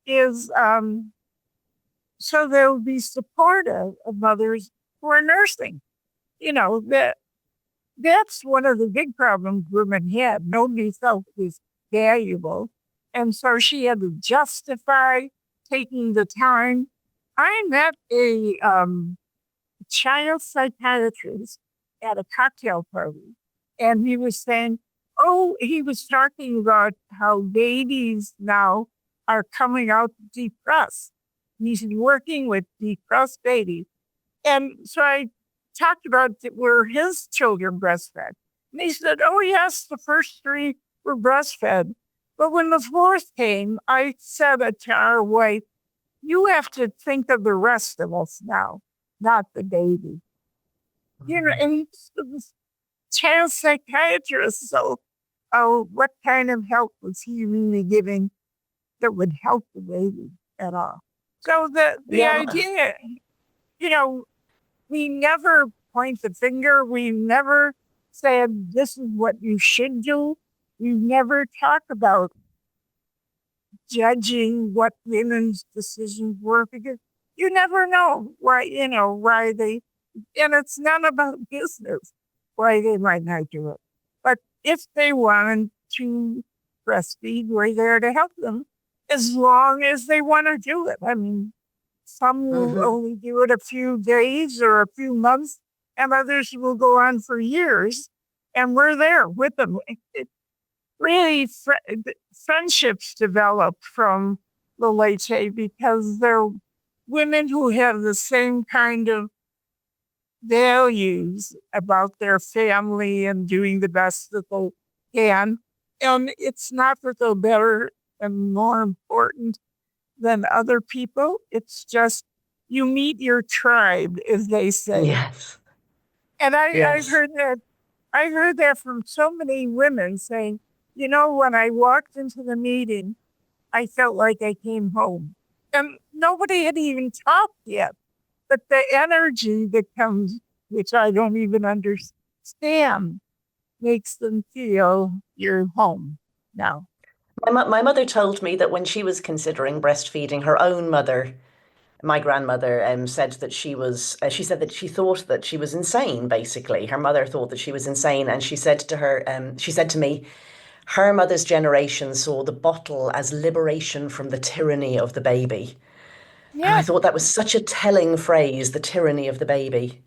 S4: is so they'll be supportive of mothers who are nursing. That's one of the big problems women had. Nobody felt it was valuable. And so she had to justify taking the time. I met a child psychiatrist at a cocktail party, and he was saying, he was talking about how babies now are coming out depressed. He's working with depressed babies. And so I talked about were his children breastfed. And he said, yes, the first 3 were breastfed. But when the 4th came, I said to our wife, you have to think of the rest of us now, not the baby. And he's a child psychiatrist. So what kind of help was he really giving that would help the baby at all? So the idea, we never point the finger. We never said this is what you should do. We never talk about judging what women's decisions were, because you never know why they, and it's not about business, why they might not do it. But if they wanted to breastfeed, we're there to help them as long as they want to do it. I mean, some will only do it a few days or a few months, and others will go on for years, and we're there with them. Really, friendships develop from the Leche because they're women who have the same kind of values about their family and doing the best that they can. And it's not that they're better and more important than other people. It's just you meet your tribe, as they say.
S3: Yes.
S4: And I've heard that from so many women saying, when I walked into the meeting, I felt like I came home. And nobody had even talked yet. But the energy that comes, which I don't even understand, makes them feel you're home now.
S3: My mother told me that when she was considering breastfeeding, her own mother, my grandmother, said that she said that she thought that she was insane, basically. Her mother thought that she was insane. And she said to me, her mother's generation saw the bottle as liberation from the tyranny of the baby.
S4: Yeah.
S3: And I thought that was such a telling phrase, the tyranny of the baby.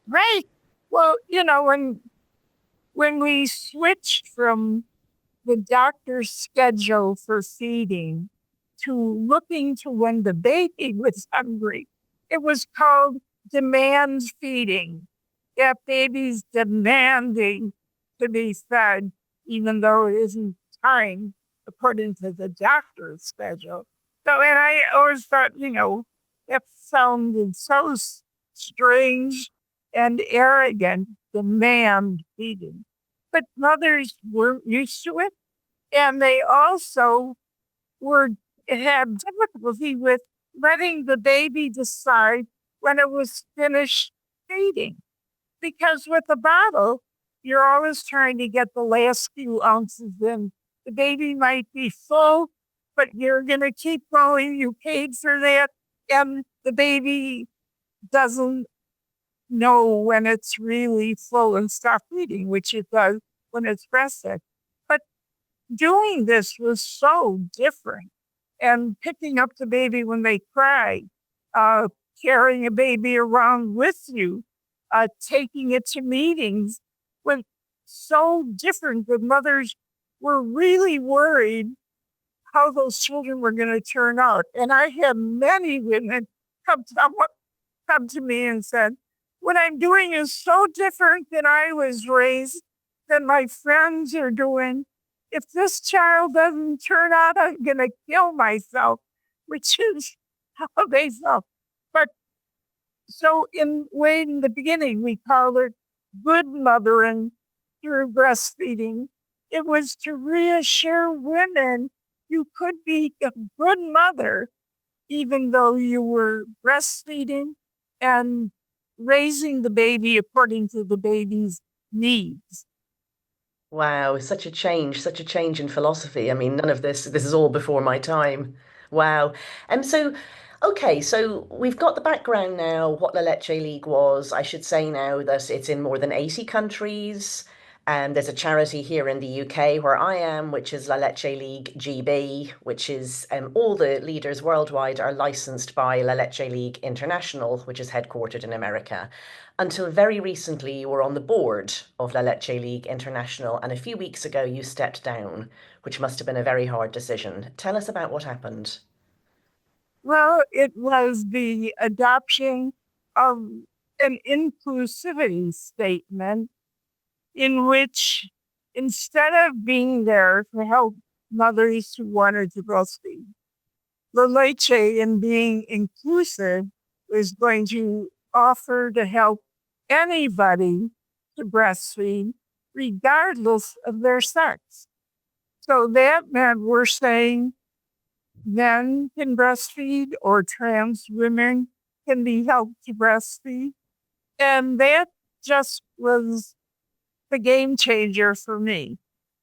S4: Right. Well, when we switched from the doctor's schedule for feeding to looking to when the baby was hungry, it was called demand feeding. Yeah, baby's demanding to be fed, even though it isn't time according to the doctor's schedule. So, and I always thought, that sounded so strange and arrogant, demand feeding. But mothers weren't used to it. And they also had difficulty with letting the baby decide when it was finished feeding. Because with a bottle, you're always trying to get the last few ounces in The baby might be full, but you're going to keep going. You paid for that. And the baby doesn't know when it's really full and stop eating, which it does when it's breastfed. But doing this was so different. And picking up the baby when they cry, carrying a baby around with you, taking it to meetings was so different. The mothers were really worried how those children were going to turn out. And I had many women come to me and said, what I'm doing is so different than I was raised, than my friends are doing. If this child doesn't turn out, I'm going to kill myself, which is how they felt. But so in the beginning, we called it good mothering through breastfeeding. It was to reassure women you could be a good mother, even though you were breastfeeding and raising the baby according to the baby's needs.
S3: Wow, such a change in philosophy. I mean, none of this is all before my time. Wow. Okay, so we've got the background now, what the Leche League was. I should say now that it's in more than 80 countries. And there's a charity here in the UK where I am, which is La Leche League GB, which is all the leaders worldwide are licensed by La Leche League International, which is headquartered in America. Until very recently, you were on the board of La Leche League International, and a few weeks ago you stepped down, which must have been a very hard decision. Tell us about what happened.
S4: Well, it was the adoption of an inclusivity statement in which, instead of being there to help mothers who wanted to breastfeed, the Leche, in being inclusive, was going to offer to help anybody to breastfeed, regardless of their sex. So that meant we're saying men can breastfeed or trans women can be helped to breastfeed. And that just was the game changer for me.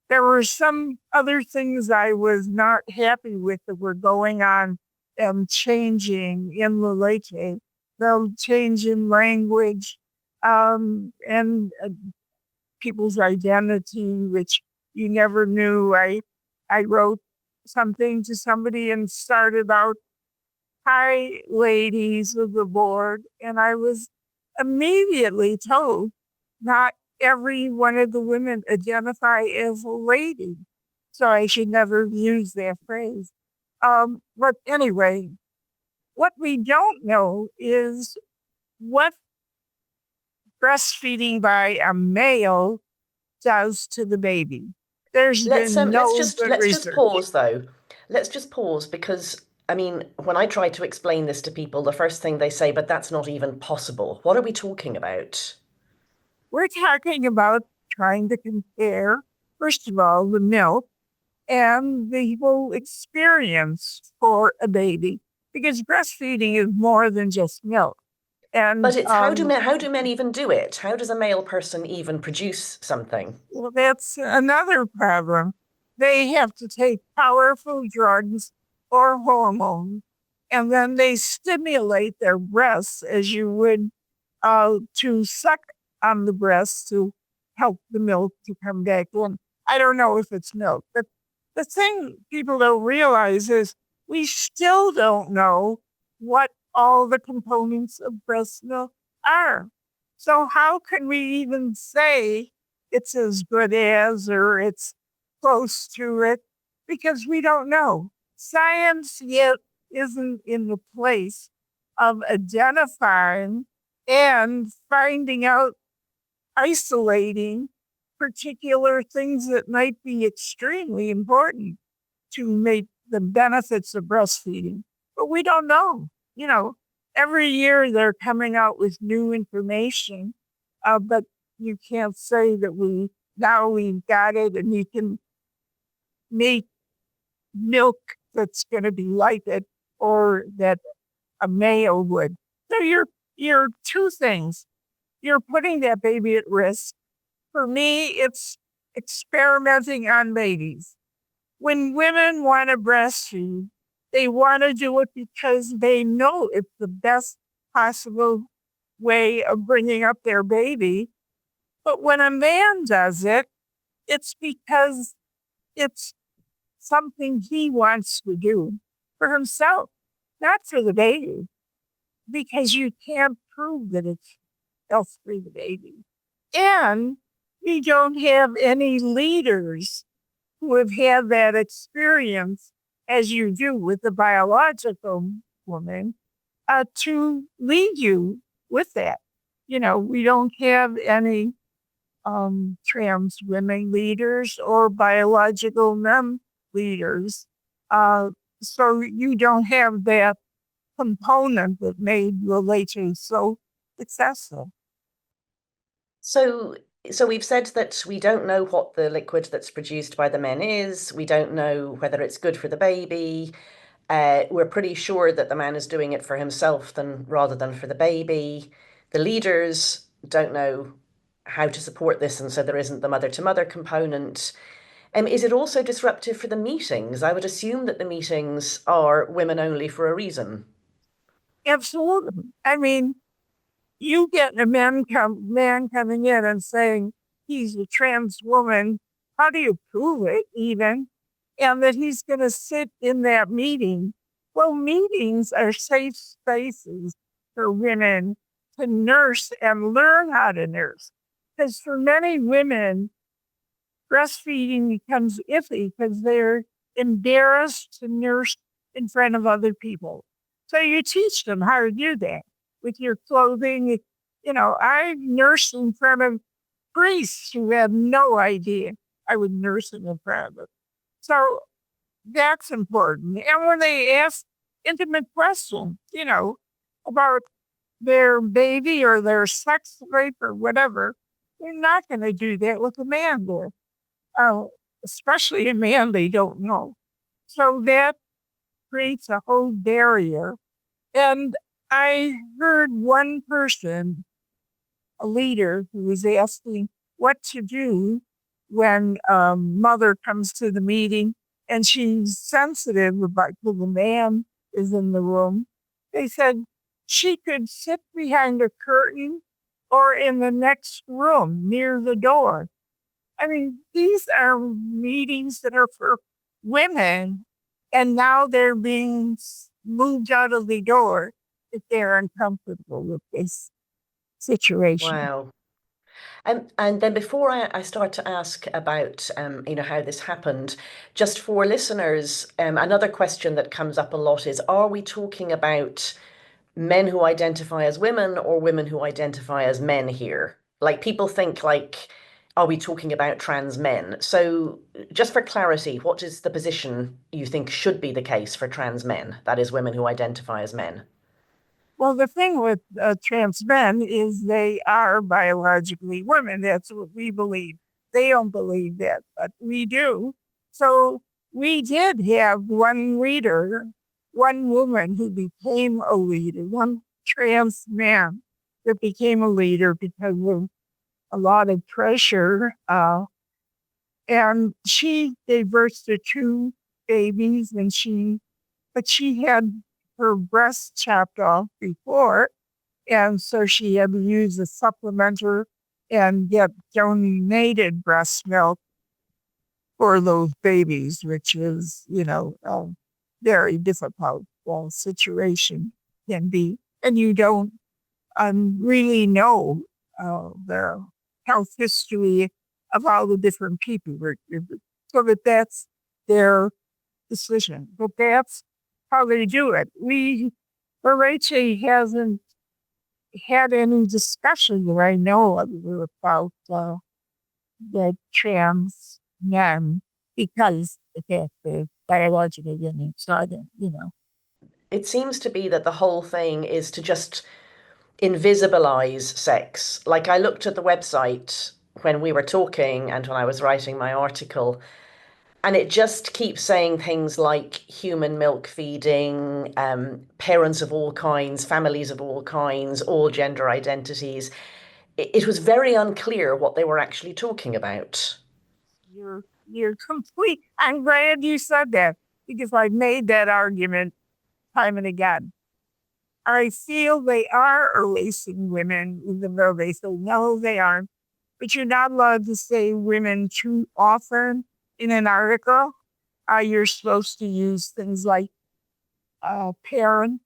S4: There were some other things I was not happy with that were going on and changing in the Leche. They'll change in language and people's identity, which you never knew. I wrote something to somebody and started out, "Hi, ladies of the board," and I was immediately told not every one of the women identify as a lady, so I should never use that phrase. But anyway, what we don't know is what breastfeeding by a male does to the baby. There's been no good
S3: Let's just
S4: research.
S3: pause though. Let's just pause because I mean, when I try to explain this to people, the first thing they say, but that's not even possible. What are we talking about?
S4: We're talking about trying to compare, first of all, the milk and the whole experience for a baby, because breastfeeding is more than just milk.
S3: But
S4: And
S3: it's how do men even do it? How does a male person even produce something?
S4: well, that's another problem. They have to take powerful drugs or hormones, and then they stimulate their breasts as you would to suck on the breast to help the milk to come back in. I don't know if it's milk, but the thing people don't realize is we still don't know what all the components of breast milk are. So how can we even say it's as good as or it's close to it? Because we don't know. Science yet isn't in the place of identifying and finding out, isolating particular things that might be extremely important to make the benefits of breastfeeding. But we don't know. You know, every year they're coming out with new information, but you can't say that we've got it and you can make milk that's going to be like it or that a male would. So you're two things. You're putting that baby at risk. For me, it's experimenting on babies. when women want to breastfeed, they want to do it because they know it's the best possible way of bringing up their baby. But when a man does it, it's because it's something he wants to do for himself, not for the baby, because you can't prove that it's healthy for the baby. And we don't have any leaders who have had that experience as you do with the biological woman to lead you with that. We don't have any trans women leaders or biological men leaders. So you don't have that component that made Leche so successful.
S3: So we've said that we don't know what the liquid that's produced by the men is. We don't know whether it's good for the baby. We're pretty sure that the man is doing it for himself rather than for the baby. The leaders don't know how to support this, and so there isn't the mother-to-mother component. Is it also disruptive for the meetings? I would assume that the meetings are women only for a reason.
S4: Absolutely. I mean, you get a man coming in and saying he's a trans woman. How do you prove it, even? And that he's going to sit in that meeting. Well, meetings are safe spaces for women to nurse and learn how to nurse. Because for many women, breastfeeding becomes iffy because they're embarrassed to nurse in front of other people. So you teach them how to do that with your clothing. I nursed in front of priests who had no idea I would nurse in front of them. So that's important. And when they ask intimate questions, about their baby or their sex life or whatever, they're not going to do that with a man there, especially a man they don't know. So that creates a whole barrier. And I heard one person, a leader, who was asking what to do when mother comes to the meeting and she's sensitive about who the man is in the room. They said she could sit behind a curtain or in the next room near the door. I mean, these are meetings that are for women, and now they're being moved out of the door if they're uncomfortable with this situation.
S3: Wow. And then before I start to ask about, how this happened, just for listeners, another question that comes up a lot is, are we talking about men who identify as women or women who identify as men here? Like, people think, like, are we talking about trans men? So just for clarity, what is the position you think should be the case for trans men, that is, women who identify as men?
S4: Well, the thing with trans men is they are biologically women. That's what we believe. They don't believe that, but we do. So we did have one leader, one woman who became a leader, one trans man that became a leader because of a lot of pressure. And she gave birth to 2 babies, but she had her breast chopped off before, and so she had to use a supplementer and get donated breast milk for those babies, which is, a very difficult situation can be. And you don't really know the health history of all the different people. So that's their decision. But that's how they do it. Leche hasn't had any discussion that I know of about the trans men because the biological women started,
S3: It seems to be that the whole thing is to just invisibilize sex. Like, I looked at the website when we were talking and when I was writing my article, and it just keeps saying things like human milk feeding, parents of all kinds, families of all kinds, all gender identities. It was very unclear what they were actually talking about.
S4: You're you're complete. I'm glad you said that because I've made that argument time and again. I feel they are erasing women, even though they say no, they aren't. But you're not allowed to say women too often in an article. You're supposed to use things like parent,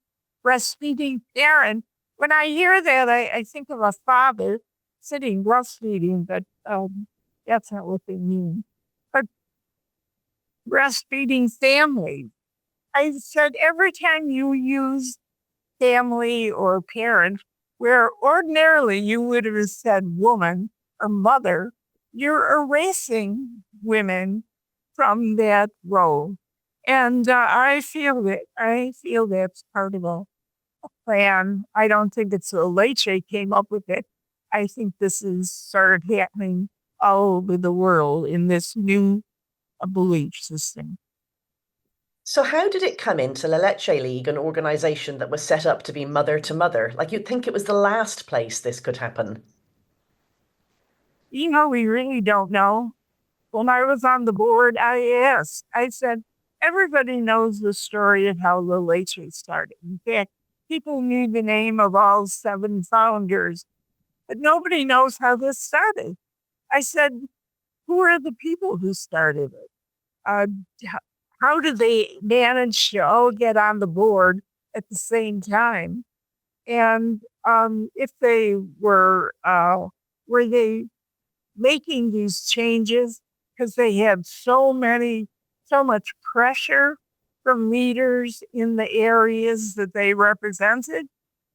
S4: breastfeeding parent. When I hear that, I think of a father sitting breastfeeding, but that's not what they mean. But breastfeeding family. I said every time you use family or parent, where ordinarily you would have said woman or mother, you're erasing women from that role. And I feel that's part of a plan. I don't think it's a Leche came up with it. I think this is started happening all over the world in this new belief system.
S3: So how did it come into the Leche League, an organisation that was set up to be mother to mother? Like, you'd think it was the last place this could happen.
S4: We really don't know. When I was on the board, I asked, I said, everybody knows the story of how the Leche started. In fact, people knew the name of all 7 founders, but nobody knows how this started. I said, who are the people who started it? Uh, how did they manage to all get on the board at the same time? And if they were they making these changes because they had so much pressure from leaders in the areas that they represented?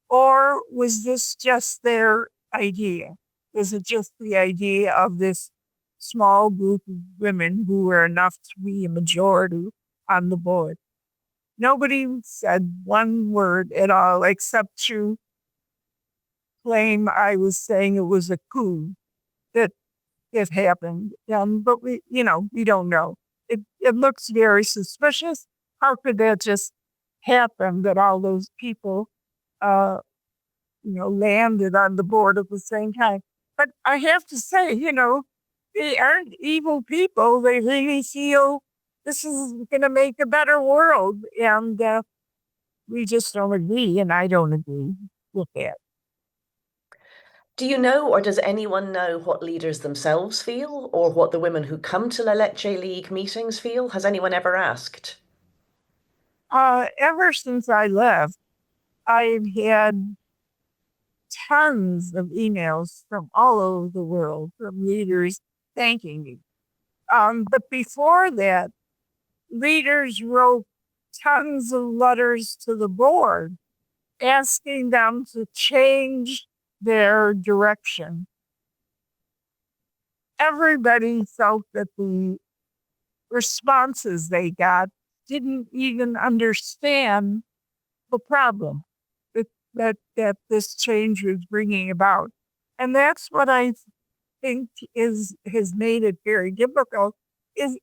S4: Or was this just their idea? Was it just the idea of this small group of women who were enough to be a majority on the board? Nobody said one word at all except to claim I was saying it was a coup that it happened. But we don't know. It looks very suspicious. How could that just happen that all those people, landed on the board at the same time? But I have to say, they aren't evil people. They really feel this is going to make a better world. And we just don't agree. And I don't agree with that.
S3: Do you know, or does anyone know what leaders themselves feel, or what the women who come to La Leche League meetings feel? Has anyone ever asked?
S4: Ever since I left, I've had tons of emails from all over the world from leaders thanking me. But before that, leaders wrote tons of letters to the board asking them to change their direction. Everybody felt that the responses they got didn't even understand the problem that this change was bringing about. And that's what I think has made it very difficult. Is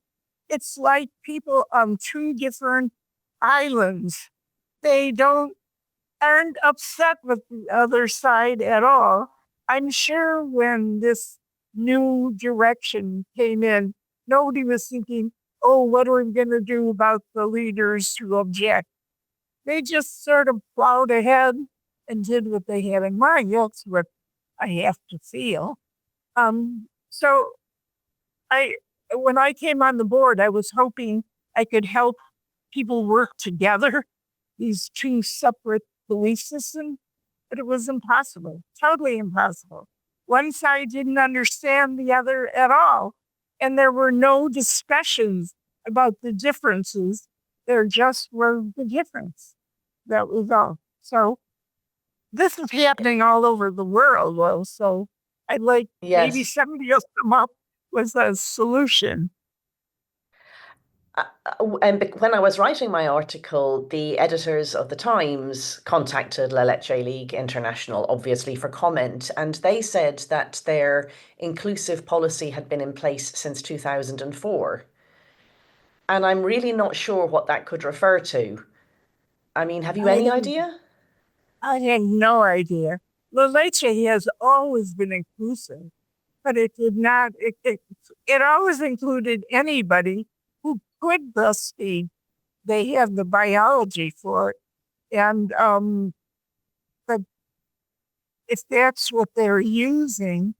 S4: it's like people on 2 different islands. They aren't upset with the other side at all. I'm sure when this new direction came in, nobody was thinking, oh, what are we going to do about the leaders who object? They just sort of plowed ahead and did what they had in mind. That's what I have to feel. So when I came on the board, I was hoping I could help people work together, these 2 separate belief systems, but it was impossible, totally impossible. One side didn't understand the other at all, and there were no discussions about the differences. There just were the difference. That was all. So this is happening all over the world. Well, so I'd like maybe somebody else come up with a solution.
S3: And when I was writing my article, the editors of the Times contacted La Leche League International, obviously, for comment, and they said that their inclusive policy had been in place since 2004. And I'm really not sure what that could refer to. I mean, have you any idea?
S4: I had no idea. La Leche has always been inclusive, but it did not, it always included anybody who could breastfeed. They have the biology for it. And but if that's what they're using,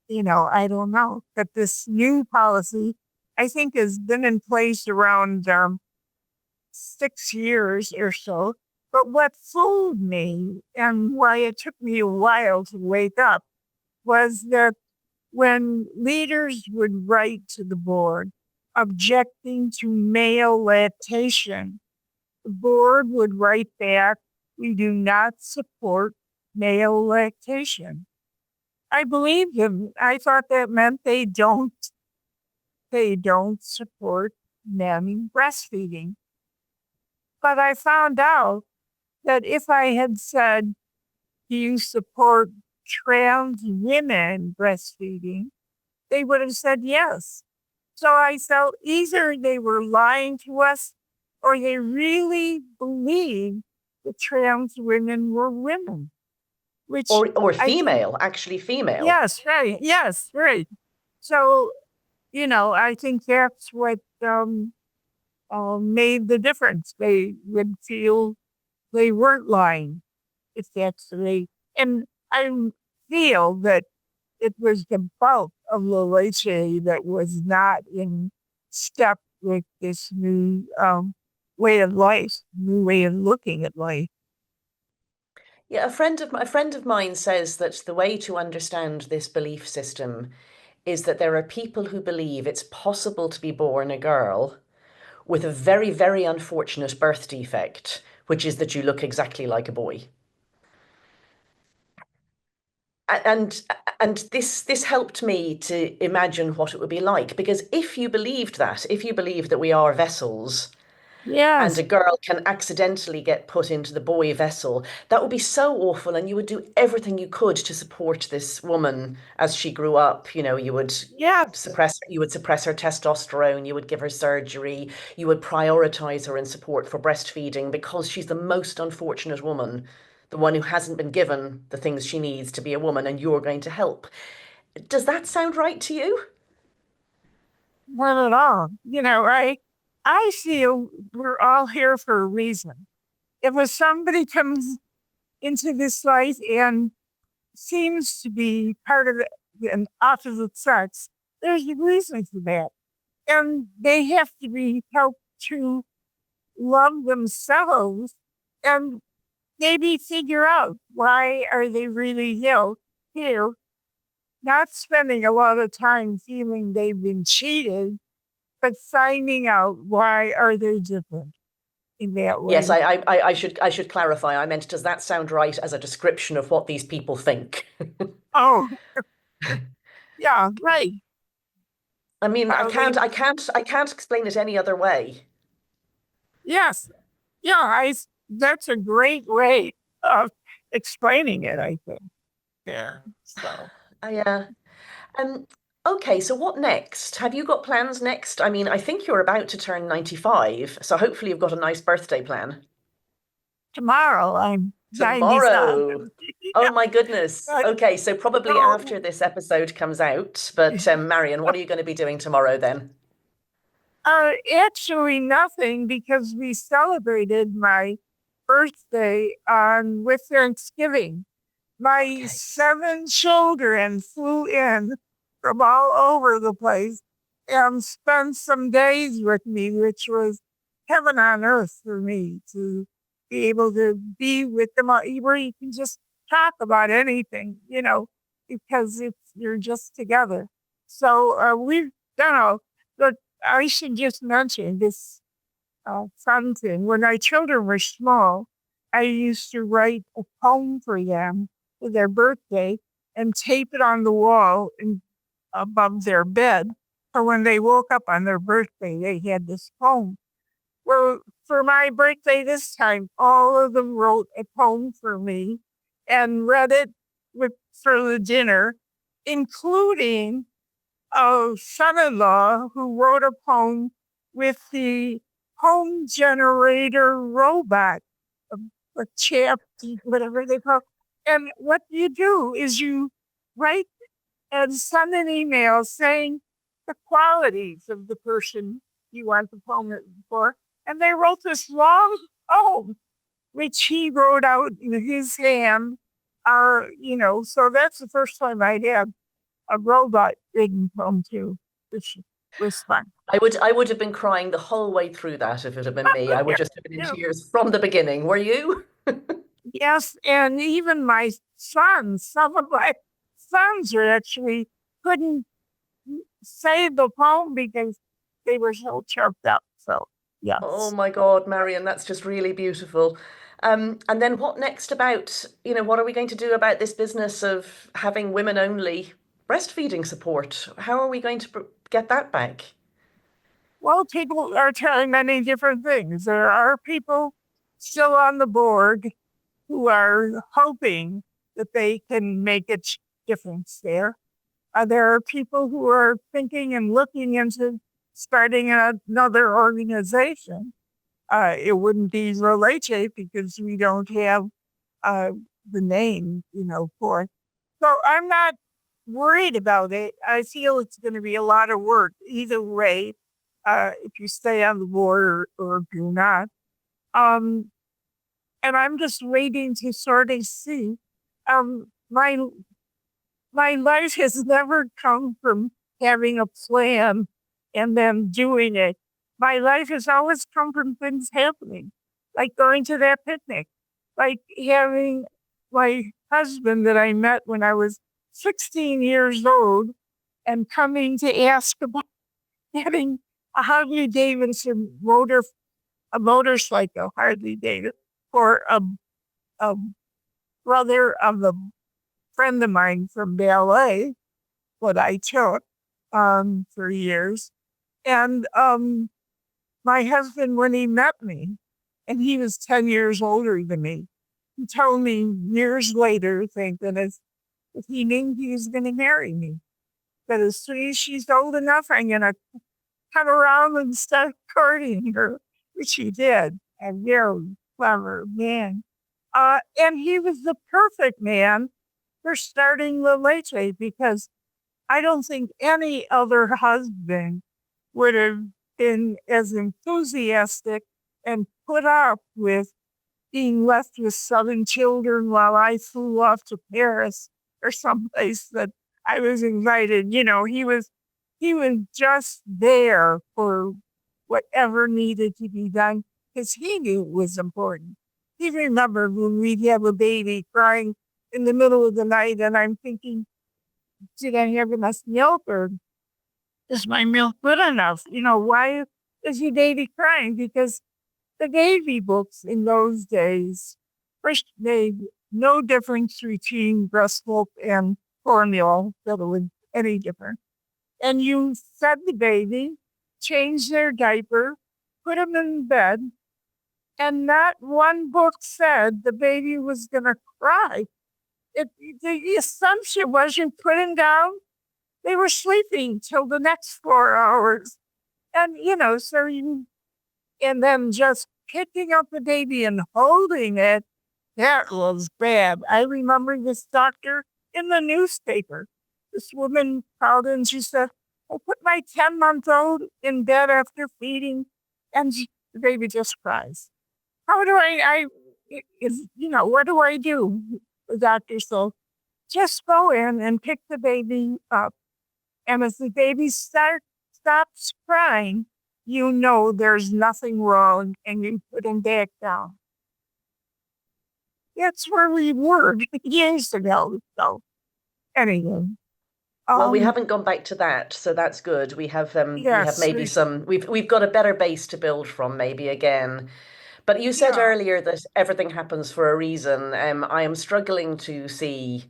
S4: I don't know. But this new policy, I think, has been in place around 6 years or so. But what fooled me and why it took me a while to wake up was that when leaders would write to the board objecting to male lactation, the board would write back, "We do not support male lactation." I believed him. I thought that meant they don't support men breastfeeding. But I found out that if I had said, "Do you support trans women breastfeeding?" they would have said yes. So I felt either they were lying to us or they really believed that trans women were women. Which
S3: or
S4: I think,
S3: female, actually female.
S4: yes, right. Yes, right. So, I think that's what made the difference. They would feel they weren't lying, if that's the way. And I feel that it was the bulk of the Leche that was not in step with this new way of life, new way of looking at life.
S3: Yeah, a friend of mine says that the way to understand this belief system is that there are people who believe it's possible to be born a girl with a very, very unfortunate birth defect, which is that you look exactly like a boy. And this helped me to imagine what it would be like, because if you believed that we are vessels, and
S4: Yes.
S3: a girl can accidentally get put into the boy vessel, that would be so awful, and you would do everything you could to support this woman as she grew up. You would
S4: Yes.
S3: suppress her testosterone, you would give her surgery, you would prioritize her in support for breastfeeding, because she's the most unfortunate woman, the one who hasn't been given the things she needs to be a woman, and you're going to help. Does that sound right to you?
S4: Not at all. I feel we're all here for a reason. If somebody comes into this life and seems to be part of an opposite sex, there's a reason for that. And they have to be helped to love themselves and maybe figure out why are they really here, not spending a lot of time feeling they've been cheated, but finding out why are they different in that way.
S3: Yes, I should clarify. I meant, does that sound right as a description of what these people think?
S4: Oh, yeah, right.
S3: I mean,
S4: How
S3: I can't explain it any other way.
S4: Yes. Yeah, that's a great way of explaining it, I think. Yeah. So
S3: I Okay, so what next? Have you got plans next? I mean, I think you're about to turn 95, so hopefully you've got a nice birthday plan.
S4: tomorrow I'm 97.
S3: Tomorrow. Oh my goodness.
S4: But
S3: Okay, so probably after this episode comes out. But Marian, what are you going to be doing tomorrow then?
S4: Actually nothing, because we celebrated my birthday with Thanksgiving. My
S3: Okay.
S4: 7 children flew in from all over the place and spent some days with me, which was heaven on earth for me to be able to be with them, where you can just talk about anything, because you're just together. So we've done but I should just mention this fun thing. When our children were small, I used to write a poem for them for their birthday and tape it on the wall above their bed. So when they woke up on their birthday, they had this poem. Well, for my birthday this time, all of them wrote a poem for me and read it for the dinner, including a son-in-law who wrote a poem with the home generator robot, a chap, whatever they call it. And what you do is you write and send an email saying the qualities of the person you want the poem for. And they wrote this long poem, which he wrote out in his hand. So that's the first time I had a robot written poem too, which was fun.
S3: I would have been crying the whole way through that if it had been me. I would just have been in tears from the beginning. Were you?
S4: Yes, and even my sons, some of my sons are actually couldn't say the poem because they were so choked up. So yes.
S3: Oh my God, Marian, that's just really beautiful. And then what next about, what are we going to do about this business of having women only breastfeeding support? How are we going to get that back?
S4: Well, people are trying many different things. There are people still on the board who are hoping that they can make a difference there. There are people who are thinking and looking into starting another organization. It wouldn't be Leche because we don't have the name, for it. So I'm not worried about it. I feel it's going to be a lot of work either way, if you stay on the board or if you're not. And I'm just waiting to sort of see. My life has never come from having a plan and then doing it. My life has always come from things happening, like going to that picnic, like having my husband that I met when I was 16 years old and coming to ask about getting a Harley Davidson motorcycle, Harley Davidson, for a brother of a friend of mine from ballet, what I took for years. And my husband, when he met me, and he was 10 years older than me, he told me years later, thank goodness, that he knew he was going to marry me. That as soon as she's old enough, I'm going to come around and start courting her, which he did. A very clever man. And he was the perfect man for starting Leche because I don't think any other husband would have been as enthusiastic and put up with being left with 7 children while I flew off to Paris or someplace that I was invited. He was just there for whatever needed to be done because he knew it was important. He remembered when we'd have a baby crying in the middle of the night and I'm thinking, did I have enough milk or is my milk good enough? Why is your baby crying? Because the baby books in those days first made no difference between breast milk and formula that it was any different. And you fed the baby, changed their diaper, put them in bed, and not one book said the baby was going to cry. The assumption was you put them down, they were sleeping till the next 4 hours. And, and then just picking up the baby and holding it, that was bad. I remember this doctor in the newspaper. This woman called in, she said, I put my 10-month-old in bed after feeding, and the baby just cries. How do what do I do? The doctor said, just go in and pick the baby up. And if the baby stops crying, there's nothing wrong and you put him back down. That's where we were years ago. So anyway.
S3: Well, we haven't gone back to that, so that's good. We have maybe we've got a better base to build from maybe again. But you said earlier that everything happens for a reason. I am struggling to see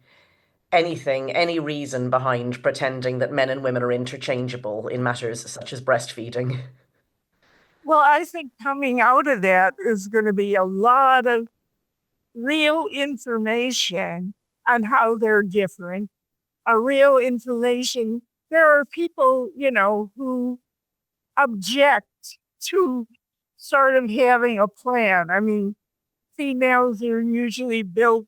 S3: any reason behind pretending that men and women are interchangeable in matters such as breastfeeding.
S4: Well, I think coming out of that is going to be a lot of real information on how they're different, a real information. There are people, who object to sort of having a plan. I mean, females are usually built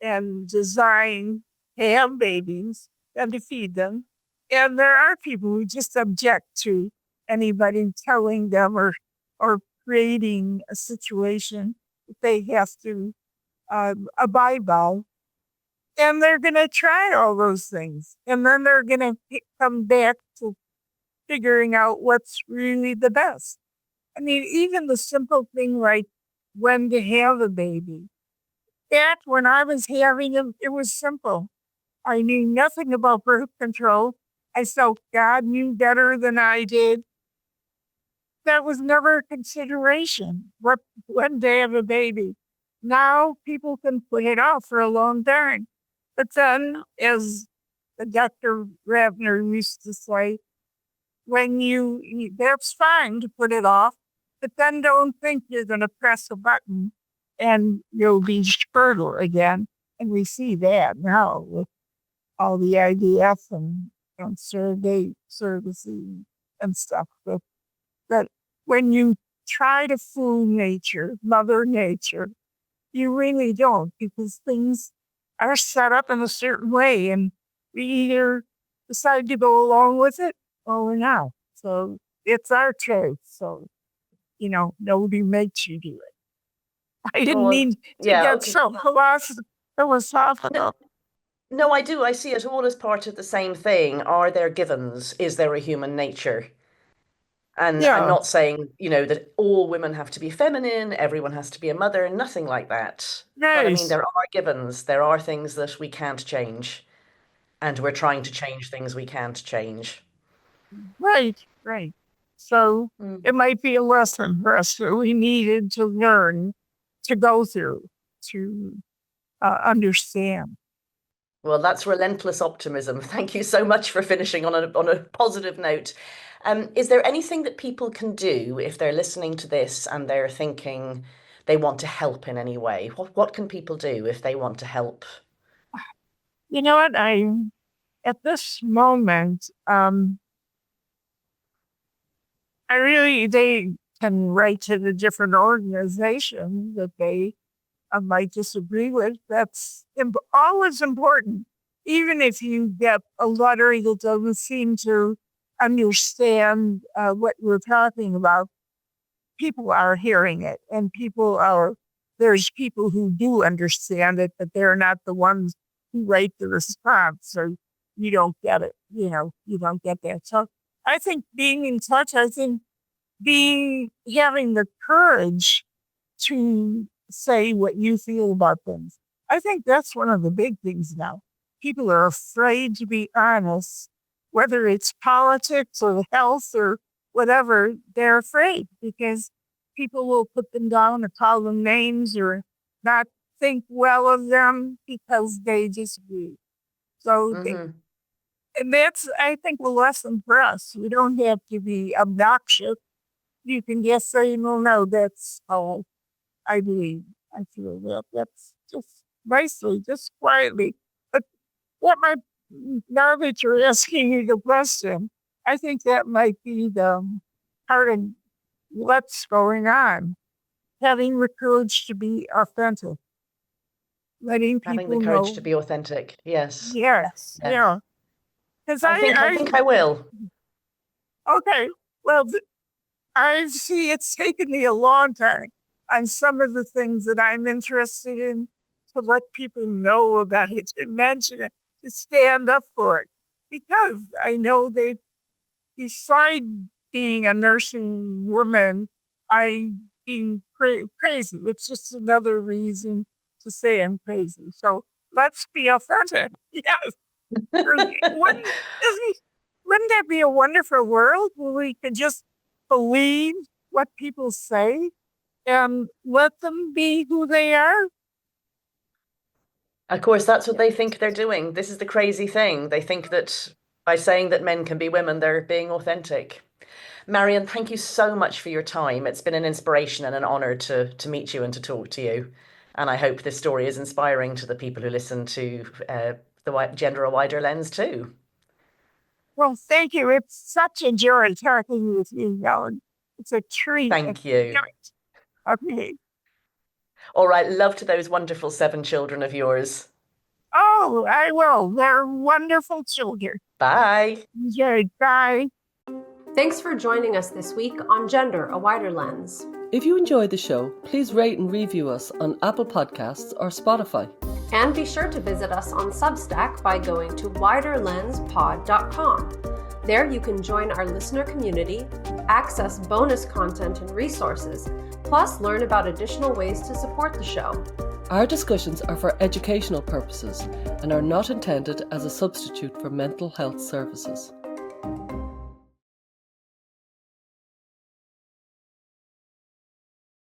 S4: and designed to have babies. and to feed them. And there are people who just object to anybody telling them or creating a situation that they have to abide by. And they're going to try all those things. And then they're going to come back to figuring out what's really the best. I mean, even the simple thing like when to have a baby. Back when I was having them, it was simple. I knew nothing about birth control. I felt God knew better than I did. That was never a consideration. When to have a baby. Now people can put it off for a long time. But then, as the Dr. Ravner used to say, that's fine to put it off, but then don't think you're going to press a button and you'll be fertile again. And we see that now with all the IVF and surrogate services and stuff. But when you try to fool nature, Mother Nature, you really don't, because things are set up in a certain way and we either decide to go along with it or we're not. So it's our choice. So, nobody makes you do it. I didn't mean to get so philosophical.
S3: No, I do. I see it all as part of the same thing. Are there givens? Is there a human nature? And I'm not saying, that all women have to be feminine, everyone has to be a mother, nothing like that.
S4: Nice.
S3: But I mean, there are givens. There are things that we can't change. And we're trying to change things we can't change.
S4: Right. So it might be a lesson for us that we needed to learn, to go through, to understand.
S3: Well, that's relentless optimism. Thank you so much for finishing on a positive note. Is there anything that people can do if they're listening to this and they're thinking they want to help in any way? What can people do if they want to help?
S4: You know what? At this moment, they can write to the different organizations that they might disagree with. That's always important. Even if you get a letter that doesn't seem to understand what we're talking about, people are hearing it, and there's people who do understand it, but they're not the ones who write the response, so you don't get it. You don't get that. So I think being in touch, having the courage to say what you feel about things. I think that's one of the big things now. People are afraid to be honest, whether it's politics or health or whatever. They're afraid because people will put them down or call them names or not think well of them because they disagree. So, and that's, I think, a lesson for us. You don't have to be obnoxious. You can just say, no, that's all I believe. I feel that. That's just nicely, just quietly. But now that you're asking me the question, I think that might be the part of what's going on. Having the courage to be authentic. Letting people know.
S3: Having the courage to be authentic. Yes.
S4: Yes. Yeah. Because
S3: I think I will.
S4: Okay. Well, I see it's taken me a long time on some of the things that I'm interested in to let people know about it, to mention it, to stand up for it. Because I know that beside being a nursing woman, I'm being crazy. It's just another reason to say I'm crazy. So let's be authentic. Yes. Wouldn't that be a wonderful world where we could just believe what people say and let them be who they are?
S3: Of course, that's what they think they're doing. This is the crazy thing. They think that by saying that men can be women, they're being authentic. Marian, thank you so much for your time. It's been an inspiration and an honor to meet you and to talk to you. And I hope this story is inspiring to the people who listen to the Gender a Wider Lens too.
S4: Well, thank you. It's such a joy talking with you, Helen. It's a treat.
S3: Thank you.
S4: Okay.
S3: All right. Love to those wonderful 7 children of yours.
S4: Oh, will. They're wonderful children.
S3: Bye.
S4: Okay, bye.
S2: Thanks for joining us this week on Gender, A Wider Lens.
S1: If you enjoyed the show, please rate and review us on Apple Podcasts or Spotify.
S2: And be sure to visit us on Substack by going to widerlenspod.com. There you can join our listener community, access bonus content and resources, plus learn about additional ways to support the show.
S1: Our discussions are for educational purposes and are not intended as a substitute for mental health services.